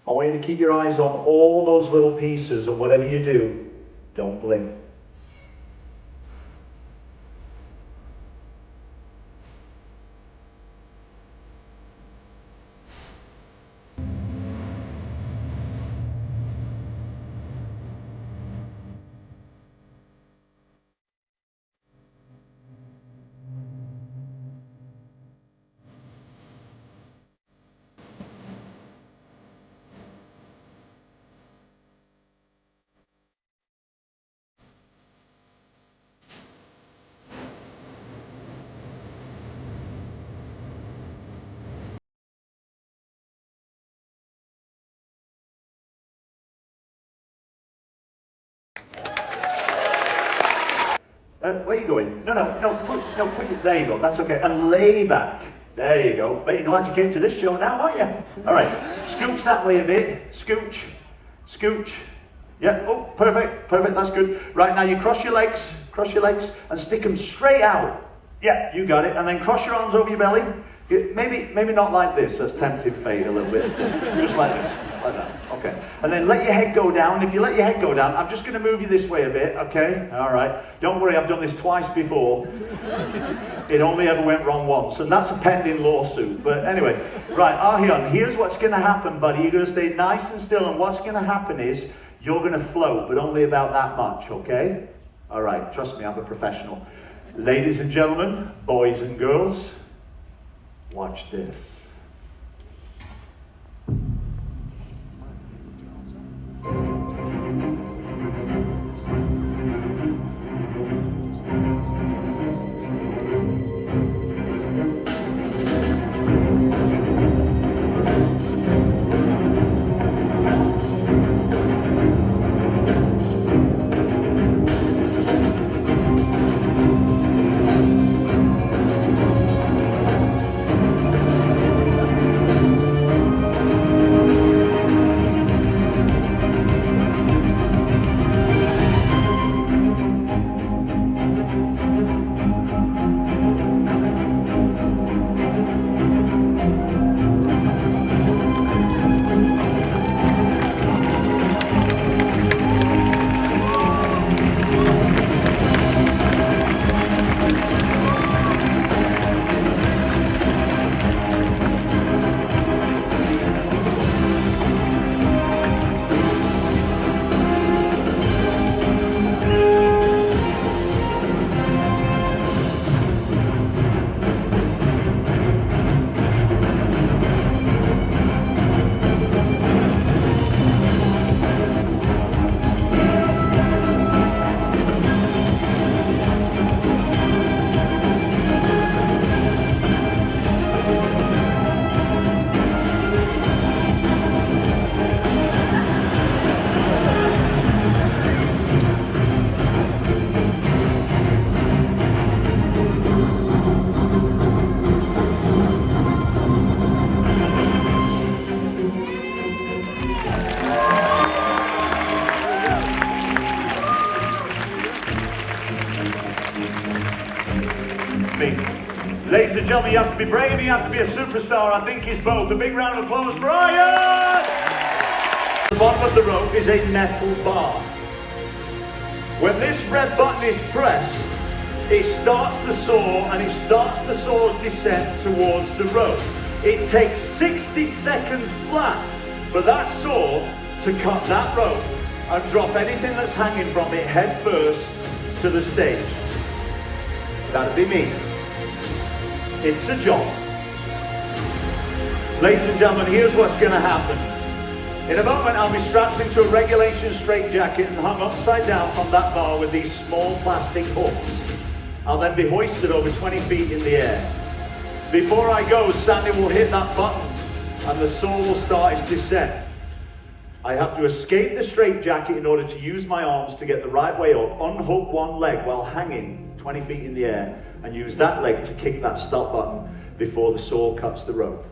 I want you to keep your eyes on all those little pieces, and whatever you do, don't blink. Where are you going? No, put it, there you go, that's okay. And lay back. There you go. But you're glad you came to this show now, aren't you? All right, scooch that way a bit. Scooch, scooch. Yeah, oh, perfect, that's good. Right, now you cross your legs, and stick them straight out. Yeah, you got it. And then cross your arms over your belly. Maybe not like this, that's tempting fate a little bit. Just like this, like that, okay. And then let your head go down. If you let your head go down, I'm just gonna move you this way a bit, okay? All right, don't worry, I've done this twice before. It only ever went wrong once, and that's a pending lawsuit. But anyway, right, Arhyun, here's what's gonna happen, buddy. You're gonna stay nice and still, and what's gonna happen is, you're gonna float, but only about that much, okay? All right, trust me, I'm a professional. Ladies and gentlemen, boys and girls, watch this. Ladies and gentlemen, you have to be brave and you have to be a superstar. I think he's both. A big round of applause for Ryan! The bottom of the rope is a metal bar. When this red button is pressed, it starts the saw and it starts the saw's descent towards the rope. It takes 60 seconds flat for that saw to cut that rope and drop anything that's hanging from it head first to the stage. That'd be me. It's a job. Ladies and gentlemen, here's what's going to happen. In a moment, I'll be strapped into a regulation straitjacket and hung upside down from that bar with these small plastic hooks. I'll then be hoisted over 20 feet in the air. Before I go, Sandy will hit that button and the saw will start its descent. I have to escape the straitjacket in order to use my arms to get the right way up, unhook one leg while hanging 20 feet in the air, and use that leg to kick that stop button before the saw cuts the rope.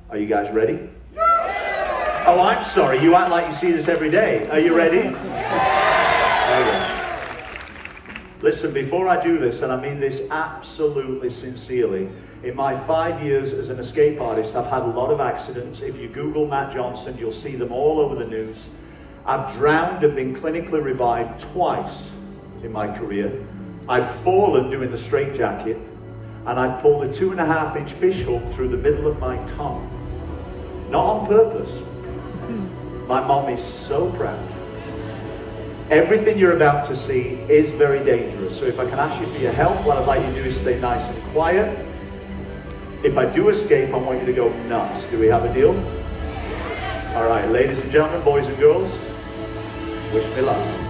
Are you guys ready? Oh, I'm sorry, you act like you see this every day. Are you ready? Okay. Listen, before I do this, and I mean this absolutely sincerely, in my 5 years as an escape artist, I've had a lot of accidents. If you Google Matt Johnson, you'll see them all over the news. I've drowned and been clinically revived twice in my career. I've fallen doing the straitjacket, and I've pulled a 2.5-inch fish hook through the middle of my tongue. Not on purpose. My mom is so proud. Everything you're about to see is very dangerous. So if I can ask you for your help, what I'd like you to do is stay nice and quiet. If I do escape, I want you to go nuts. Do we have a deal? All right, ladies and gentlemen, boys and girls, wish me luck.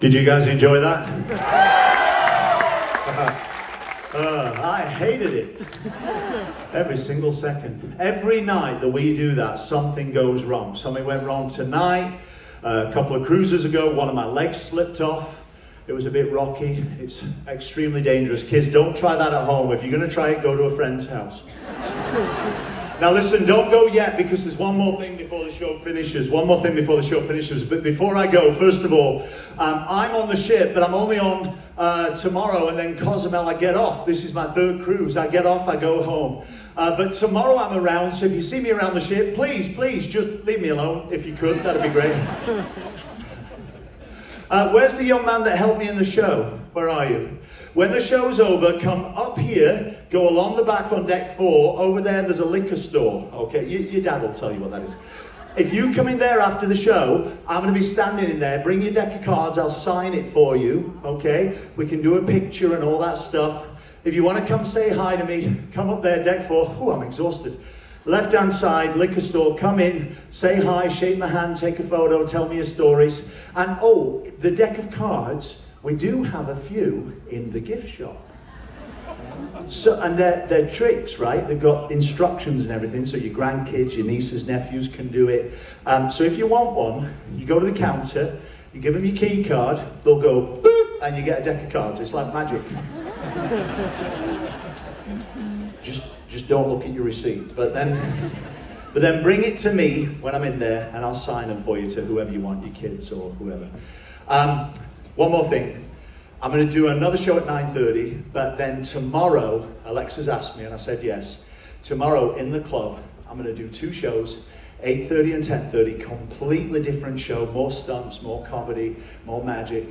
Did you guys enjoy that? I hated it. Every single second. Every night that we do that, something goes wrong. Something went wrong tonight. A couple of cruises ago, one of my legs slipped off. It was a bit rocky. It's extremely dangerous. Kids, don't try that at home. If you're going to try it, go to a friend's house. Now listen, don't go yet, because there's one more thing before the show finishes. But before I go, first of all, I'm on the ship, but I'm only on tomorrow, and then Cozumel I get off. This is my 3rd cruise. I get off, I go home. But tomorrow I'm around, so if you see me around the ship, please, just leave me alone if you could. That'd be great. Where's the young man that helped me in the show? Where are you? When the show's over, come up here, go along the back on deck 4. Over there's a liquor store. Okay, your dad will tell you what that is. If you come in there after the show, I'm going to be standing in there. Bring your deck of cards, I'll sign it for you. Okay, we can do a picture and all that stuff. If you want to come say hi to me, come up there, deck 4. Oh, I'm exhausted. Left-hand side, liquor store, come in, say hi, shake my hand, take a photo, tell me your stories. And oh, the deck of cards, we do have a few in the gift shop. So, and they're tricks, right? They've got instructions and everything, so your grandkids, your nieces, nephews can do it. So if you want one, you go to the counter, you give them your key card, they'll go boop, and you get a deck of cards. It's like magic. Just don't look at your receipt. But then bring it to me when I'm in there, and I'll sign them for you to whoever you want, your kids or whoever. One more thing. I'm going to do another show at 9:30, but then tomorrow, Alexa's asked me, and I said yes. Tomorrow in the club, I'm going to do 2 shows, 8:30 and 10:30, completely different show, more stunts, more comedy, more magic.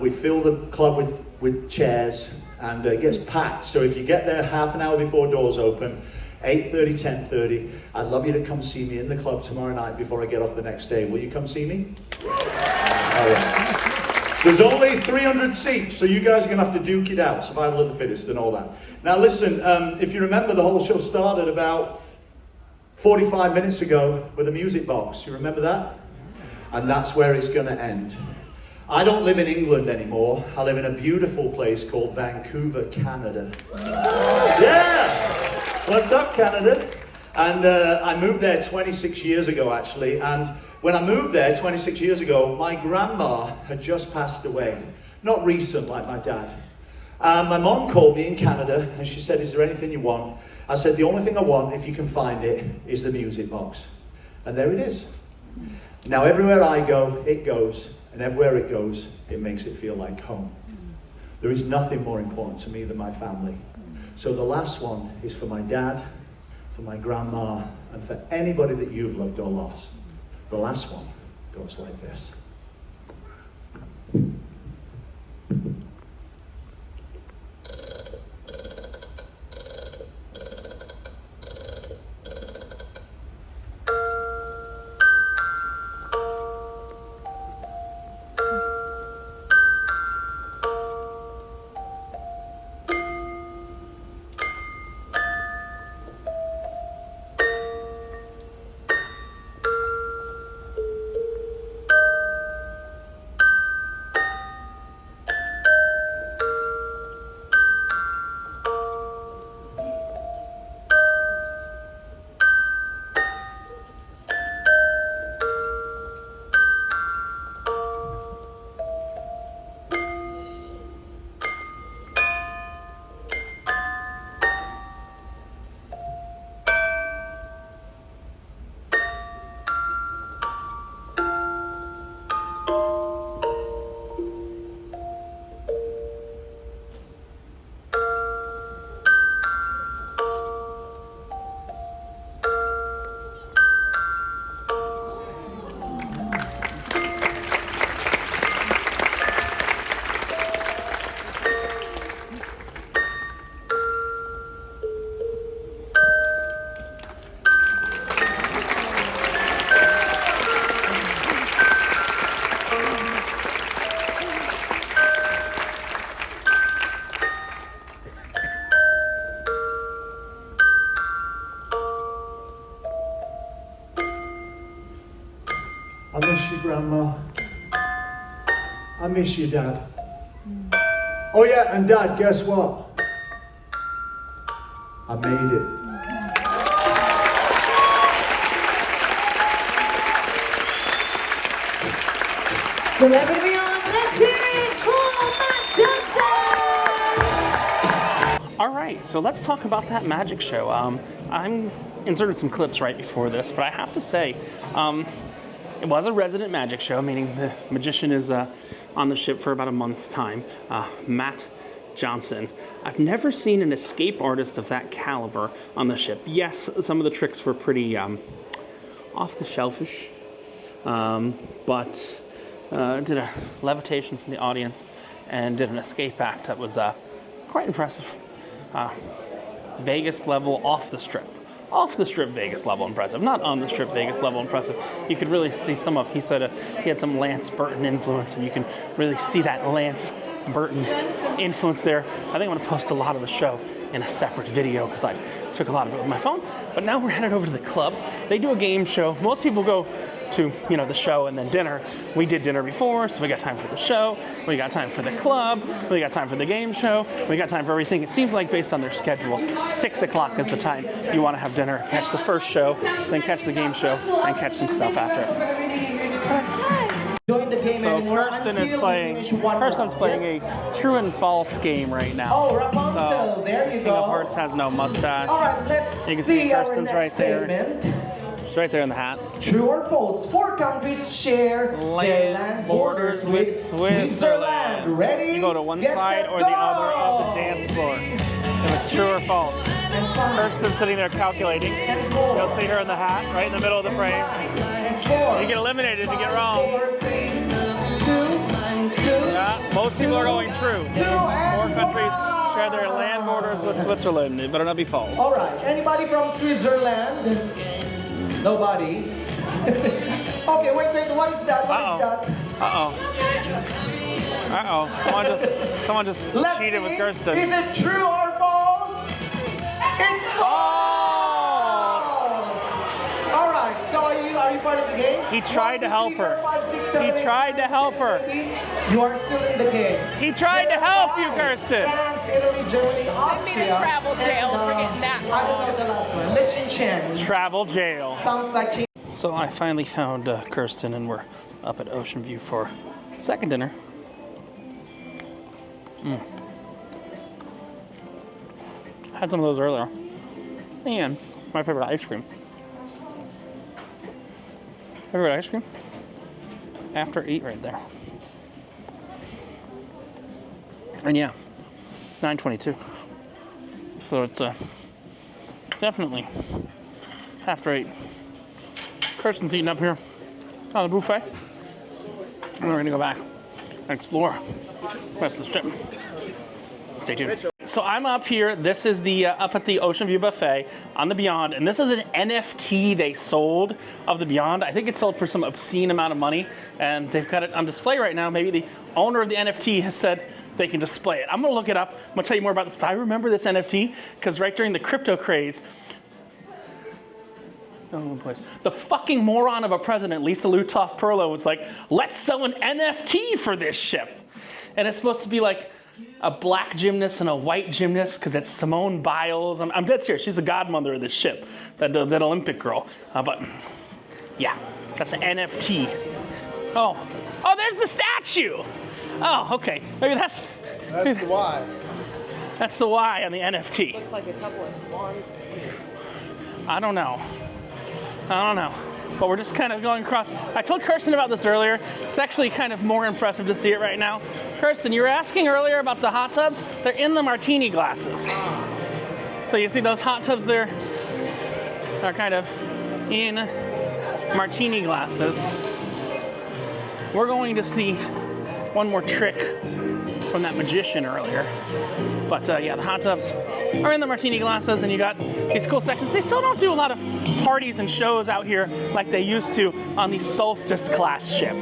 We fill the club with chairs, and it gets packed. So if you get there half an hour before doors open, 8:30, 10:30, I'd love you to come see me in the club tomorrow night before I get off the next day. Will you come see me? All right. There's only 300 seats, so you guys are going to have to duke it out, survival of the fittest and all that. Now listen, if you remember, the whole show started about 45 minutes ago with a music box. You remember that? And that's where it's going to end. I don't live in England anymore. I live in a beautiful place called Vancouver, Canada. Yeah! What's up, Canada? And I moved there 26 years ago, actually, and when I moved there 26 years ago, my grandma had just passed away. Not recent, like my dad. My mom called me in Canada, and she said, is there anything you want? I said, the only thing I want, if you can find it, is the music box. And there it is. Now, everywhere I go, it goes, and everywhere it goes, it makes it feel like home. There is nothing more important to me than my family. So the last one is for my dad, for my grandma, and for anybody that you've loved or lost. The last one goes like this. I miss you, Grandma. I miss you, Dad. Oh yeah, and Dad, guess what? I made it. Celebrity Beyond, let's hear it for Matt Johnson! All right, so let's talk about that magic show. I'm inserted some clips right before this, but I have to say, it was a resident magic show, meaning the magician is on the ship for about a month's time, Matt Johnson. I've never seen an escape artist of that caliber on the ship. Yes, some of the tricks were pretty off the shelfish, but did a levitation from the audience and did an escape act that was quite impressive. Vegas level, off the strip. Off the strip Vegas level impressive, not on the strip Vegas level impressive. You could really see some of, he said he had some Lance Burton influence, and you can really see that Lance Burton influence there. I think I'm gonna post a lot of the show in a separate video because I took a lot of it with my phone. But now we're headed over to the club. They do a game show. Most people go to, you know, the show and then dinner. We did dinner before, so we got time for the show, we got time for the club, we got time for the game show, we got time for everything. It seems like based on their schedule, 6 o'clock is the time you want to have dinner, catch the first show, then catch the game show, and catch some stuff after. Join the game so Kirsten's playing a true and false game right now. Oh, Rapunzel, so, there you King go. of Hearts has no mustache. All right, let's you can see Kirsten's right there. Statement. She's right there in the hat. True or false? 4 countries share their land borders with Switzerland. Ready? You go to one side or the other of the dance floor. If it's true or false. Kirsten's sitting there calculating. You'll see her in the hat, right in the middle of the frame. You get eliminated if you get wrong. Yeah, most people are going true. 4 countries share their land borders with Switzerland. It better not be false. All right. Anybody from Switzerland? Nobody. Okay, wait. What is that? What is that? Someone just cheated with Kirsten. Is it true or false? It's false! All right, so are you part of the game? He tried to help her. He tried to help her. You are still in the game. He tried to help you, Kirsten. France, Italy, Germany, Austria. I mean, travel jail for getting that wrong. I don't know the last one. Listen, Chen. Travel jail. Sounds like. So I finally found Kirsten, and we're up at Ocean View for second dinner. Had some of those earlier. And my favorite ice cream. Favorite ice cream? After 8 right there. And yeah, it's 9:22. So it's definitely after 8. Kirsten's eating up here on the buffet. And we're gonna go back and explore the rest of the strip. Stay tuned. So I'm up here. This is the up at the Ocean View Buffet on the Beyond, and this is an NFT they sold of the Beyond. I think it sold for some obscene amount of money, and they've got it on display right now. Maybe the owner of the NFT has said they can display it. I'm gonna look it up. I'm gonna tell you more about this, but I remember this NFT because right during the crypto craze, the fucking moron of a president, Lisa Lutoff-Perlo, was like, let's sell an NFT for this ship. And it's supposed to be like a black gymnast and a white gymnast because it's Simone Biles. I'm dead serious. She's the godmother of this ship, that Olympic girl. But yeah, that's an NFT. Oh, there's the statue. Oh, okay. Maybe that's the Y. That's the Y on the NFT. Looks like a couple of swans. I don't know. But we're just kind of going across. I told Kirsten about this earlier. It's actually kind of more impressive to see it right now. Kirsten, you were asking earlier about the hot tubs. They're in the martini glasses. So you see those hot tubs there are kind of in martini glasses. We're going to see one more trick from that magician earlier. But yeah, the hot tubs are in the martini glasses, and you got these cool sections. They still don't do a lot of parties and shows out here like they used to on the Solstice class ship.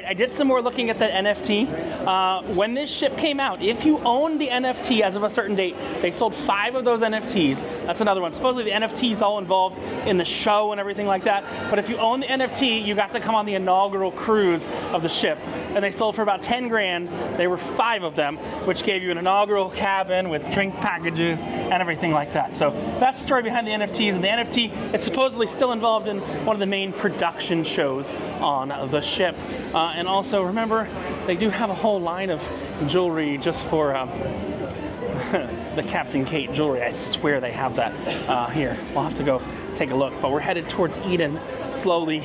I did some more looking at the NFT. When this ship came out, if you owned the NFT as of a certain date, they sold 5 of those NFTs. That's another one. Supposedly the NFT is all involved in the show and everything like that. But if you own the NFT, you got to come on the inaugural cruise of the ship. And they sold for about 10 grand. There were 5 of them, which gave you an inaugural cabin with drink packages and everything like that. So that's the story behind the NFTs. And the NFT is supposedly still involved in one of the main production shows on the ship. And also, remember, they do have a whole line of jewelry just for the Captain Kate jewelry. I swear they have that here. We'll have to go take a look. But we're headed towards Eden slowly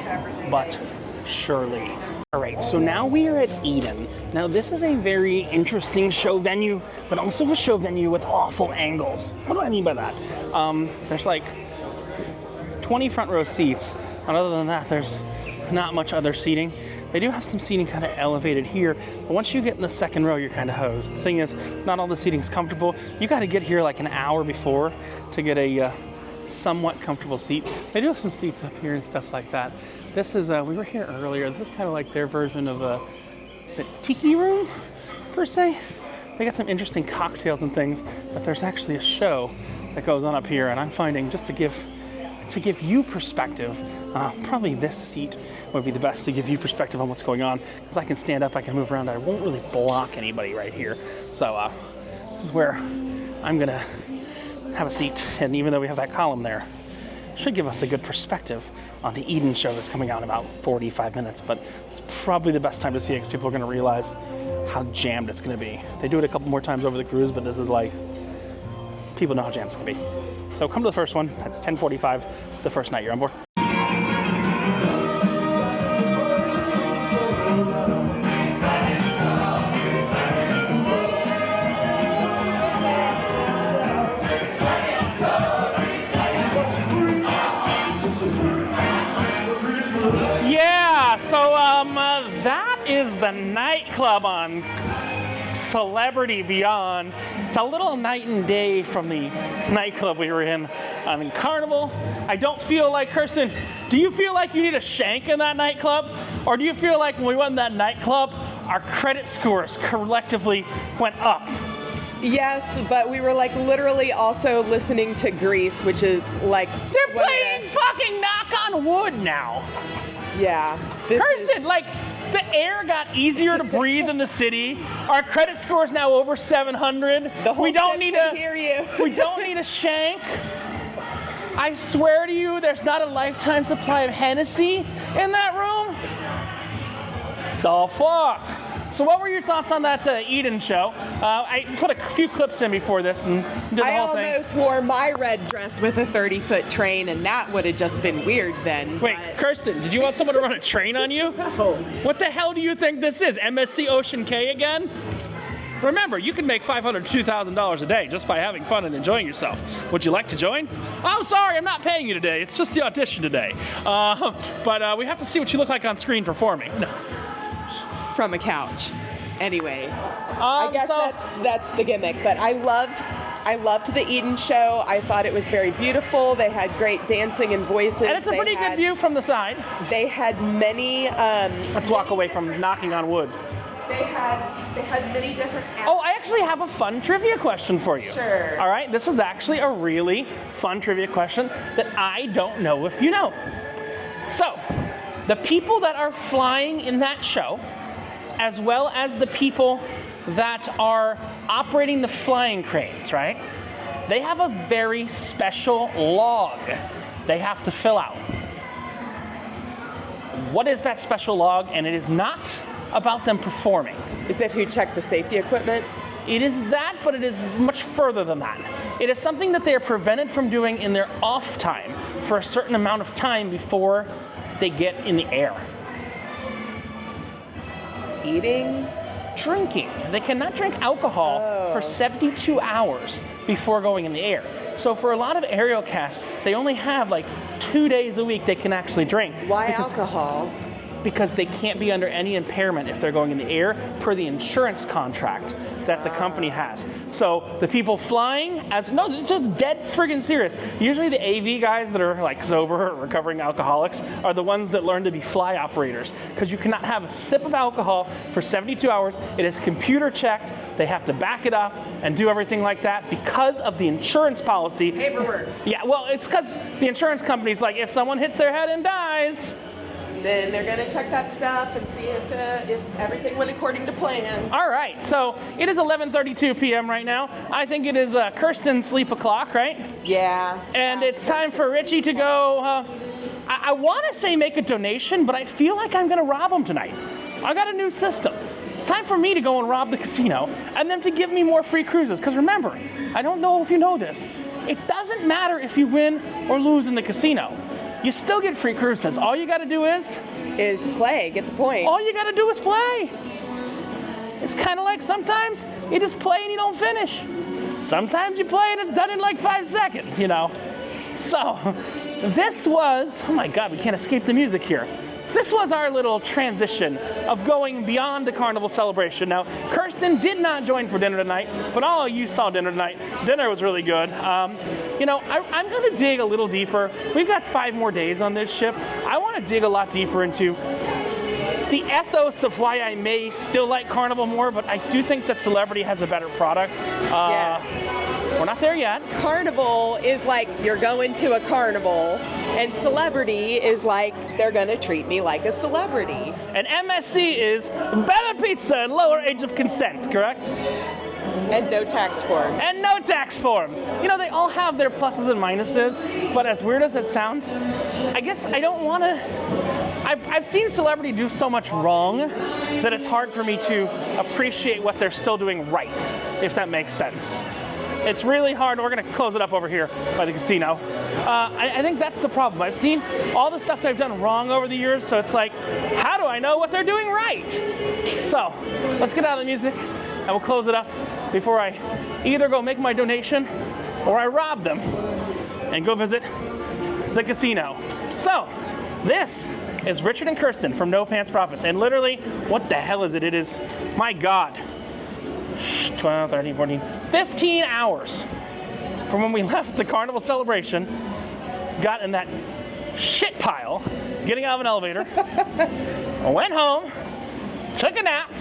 but surely. All right, so now we are at Eden. Now this is a very interesting show venue, but also a show venue with awful angles. What do I mean by that? There's like 20 front row seats, and other than that, there's not much other seating. They do have some seating kind of elevated here, but once you get in the second row, you're kind of hosed. The thing is, not all the seating's comfortable. You got to get here like an hour before to get a somewhat comfortable seat. They do have some seats up here and stuff like that. This is, we were here earlier. This is kind of like their version of the tiki room, per se. They got some interesting cocktails and things, but there's actually a show that goes on up here, and I'm finding, just to give you perspective, probably this seat would be the best to give you perspective on what's going on, because I can stand up, I can move around, I won't really block anybody right here. So this is where I'm gonna have a seat, and even though we have that column there, it should give us a good perspective on the Eden show that's coming out in about 45 minutes, but it's probably the best time to see it because people are gonna realize how jammed it's gonna be. They do it a couple more times over the cruise, but this is like, people know how jammed it's gonna be. So come to the first one. That's 10:45, the first night you're on board. Yeah, so that is the Nightclub on Celebrity Beyond. It's a little night and day from the nightclub we were in on Carnival. I don't feel like, Kirsten, do you feel like you need a shank in that nightclub? Or do you feel like when we went in that nightclub, our credit scores collectively went up? Yes, but we were like literally also listening to Grease, which is like... They're playing fucking Knock on Wood now. Yeah. Kirsten, like, the air got easier to breathe in the city. Our credit score is now over 700. We don't need to hear you. We don't need a shank. I swear to you, there's not a lifetime supply of Hennessy in that room. The fuck? So what were your thoughts on that Eden show? I put a few clips in before this and did the whole thing. I almost wore my red dress with a 30-foot train, and that would have just been weird then. Wait, Kirsten, did you want someone to run a train on you? No. What the hell do you think this is, MSC Ocean K again? Remember, you can make $500 to $2,000 a day just by having fun and enjoying yourself. Would you like to join? Oh, sorry, I'm not paying you today. It's just the audition today. But we have to see what you look like on screen performing. No. From a couch. Anyway, I guess that's the gimmick. But I loved the Eden show. I thought it was very beautiful. They had great dancing and voices. And it's a pretty good view from the side. They had many... Let's walk away from knocking on wood. They had many different... Oh, I actually have a fun trivia question for you. Sure. All right, this is actually a really fun trivia question that I don't know if you know. So, the people that are flying in that show, as well as the people that are operating the flying cranes, right? They have a very special log they have to fill out. What is that special log? And it is not about them performing. Is it who checked the safety equipment? It is that, but it is much further than that. It is something that they are prevented from doing in their off time for a certain amount of time before they get in the air. Eating? Drinking. They cannot drink alcohol for 72 hours before going in the air. So for a lot of aerial casts, they only have like 2 days a week they can actually drink. Why alcohol? because they can't be under any impairment if they're going in the air per the insurance contract that the company has. So the people flying, no, it's just dead friggin' serious. Usually the AV guys that are like sober or recovering alcoholics are the ones that learn to be fly operators, because you cannot have a sip of alcohol for 72 hours. It is computer checked. They have to back it up and do everything like that because of the insurance policy. Paperwork. Yeah, well, it's because the insurance company's like, if someone hits their head and dies, then they're going to check that stuff and see if everything went according to plan. All right, so it is 11:32 p.m. right now. I think it is Kirsten's sleep o'clock, right? Yeah. And it's time for Richie to go, I want to say make a donation, but I feel like I'm going to rob him tonight. I got a new system. It's time for me to go and rob the casino and them to give me more free cruises. Because remember, I don't know if you know this, it doesn't matter if you win or lose in the casino. You still get free cruises. All you got to do is play, get the point. All you got to do is play. It's kind of like sometimes you just play and you don't finish. Sometimes you play and it's done in like 5 seconds, you know. So this was, oh my God, we can't escape the music here. This was our little transition of going beyond the Carnival celebration. Now, Kirsten did not join for dinner tonight, but all of you saw dinner tonight. Dinner was really good. You know, I'm going to dig a little deeper. We've got 5 more days on this ship. I want to dig a lot deeper into the ethos of why I may still like Carnival more, but I do think that Celebrity has a better product. We're not there yet. Carnival is like you're going to a carnival, and Celebrity is like they're gonna treat me like a celebrity. And MSC is better pizza and lower age of consent, correct? And no tax forms. And no tax forms. You know, they all have their pluses and minuses, but as weird as it sounds, I guess I don't want to... I've seen Celebrity do so much wrong that it's hard for me to appreciate what they're still doing right, if that makes sense. It's really hard. We're going to close it up over here by the casino. I think that's the problem. I've seen all the stuff that I've done wrong over the years, so it's like, how do I know what they're doing right? So, let's get out of the music, and we'll close it up before I either go make my donation or I rob them and go visit the casino. So, this is Richard and Kirsten from No Pants Profits, and literally, what the hell is it? It is, my God, 12, 13, 14, 15 hours from when we left the Carnival celebration, got in that shit pile, getting out of an elevator, went home, took a nap,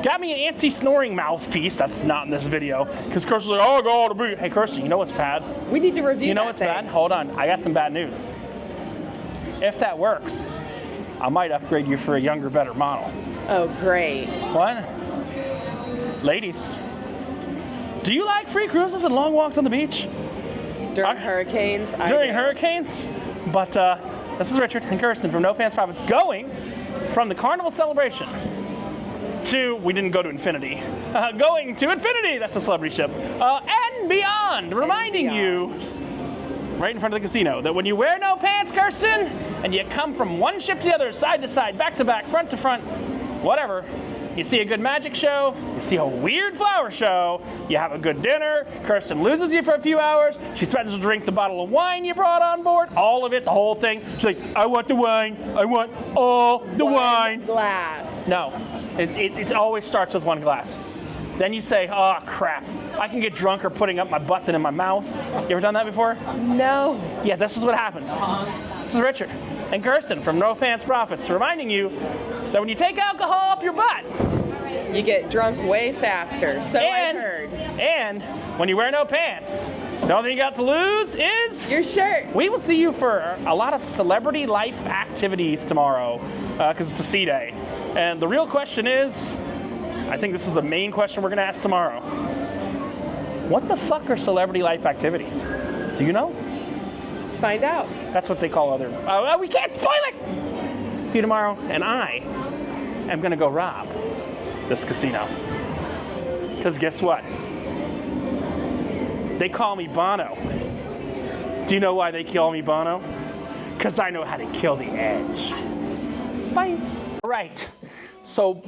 got me an anti-snoring mouthpiece. That's not in this video, because Kirsten's like, oh, go to be. Hey, Kirsten, you know what's bad? We need to review. You know what's bad? Hold on, I got some bad news. If that works, I might upgrade you for a younger, better model. Oh, great. What? Ladies, do you like free cruises and long walks on the beach? During hurricanes? During hurricanes? But this is Richard and Kirsten from No Pants Profits, going from the Carnival celebration to, we didn't go to infinity, going to infinity, that's a Celebrity ship, and beyond, reminding you, right in front of the casino, that when you wear no pants, Kirsten, and you come from one ship to the other, side to side, back to back, front to front, whatever, you see a good magic show, you see a weird flower show, you have a good dinner, Kirsten loses you for a few hours, she threatens to drink the bottle of wine you brought on board, all of it, the whole thing. She's like, I want the wine, I want all the wine. Glass. No, it always starts with one glass. Then you say, oh crap, I can get drunker putting up my butt than in my mouth. You ever done that before? No. Yeah, this is what happens. This is Richard and Kirsten from No Pants Profits, reminding you that when you take alcohol up your butt, you get drunk way faster, so I heard. And when you wear no pants, the only thing you got to lose is your shirt. We will see you for a lot of celebrity life activities tomorrow, because it's a C day. And the real question is, I think this is the main question we're going to ask tomorrow. What the fuck are celebrity life activities? Do you know? Let's find out. That's what they call other... we can't spoil it! See you tomorrow. And I am going to go rob this casino. Because guess what? They call me Bono. Do you know why they call me Bono? Because I know how to kill the edge. Bye. Right. So...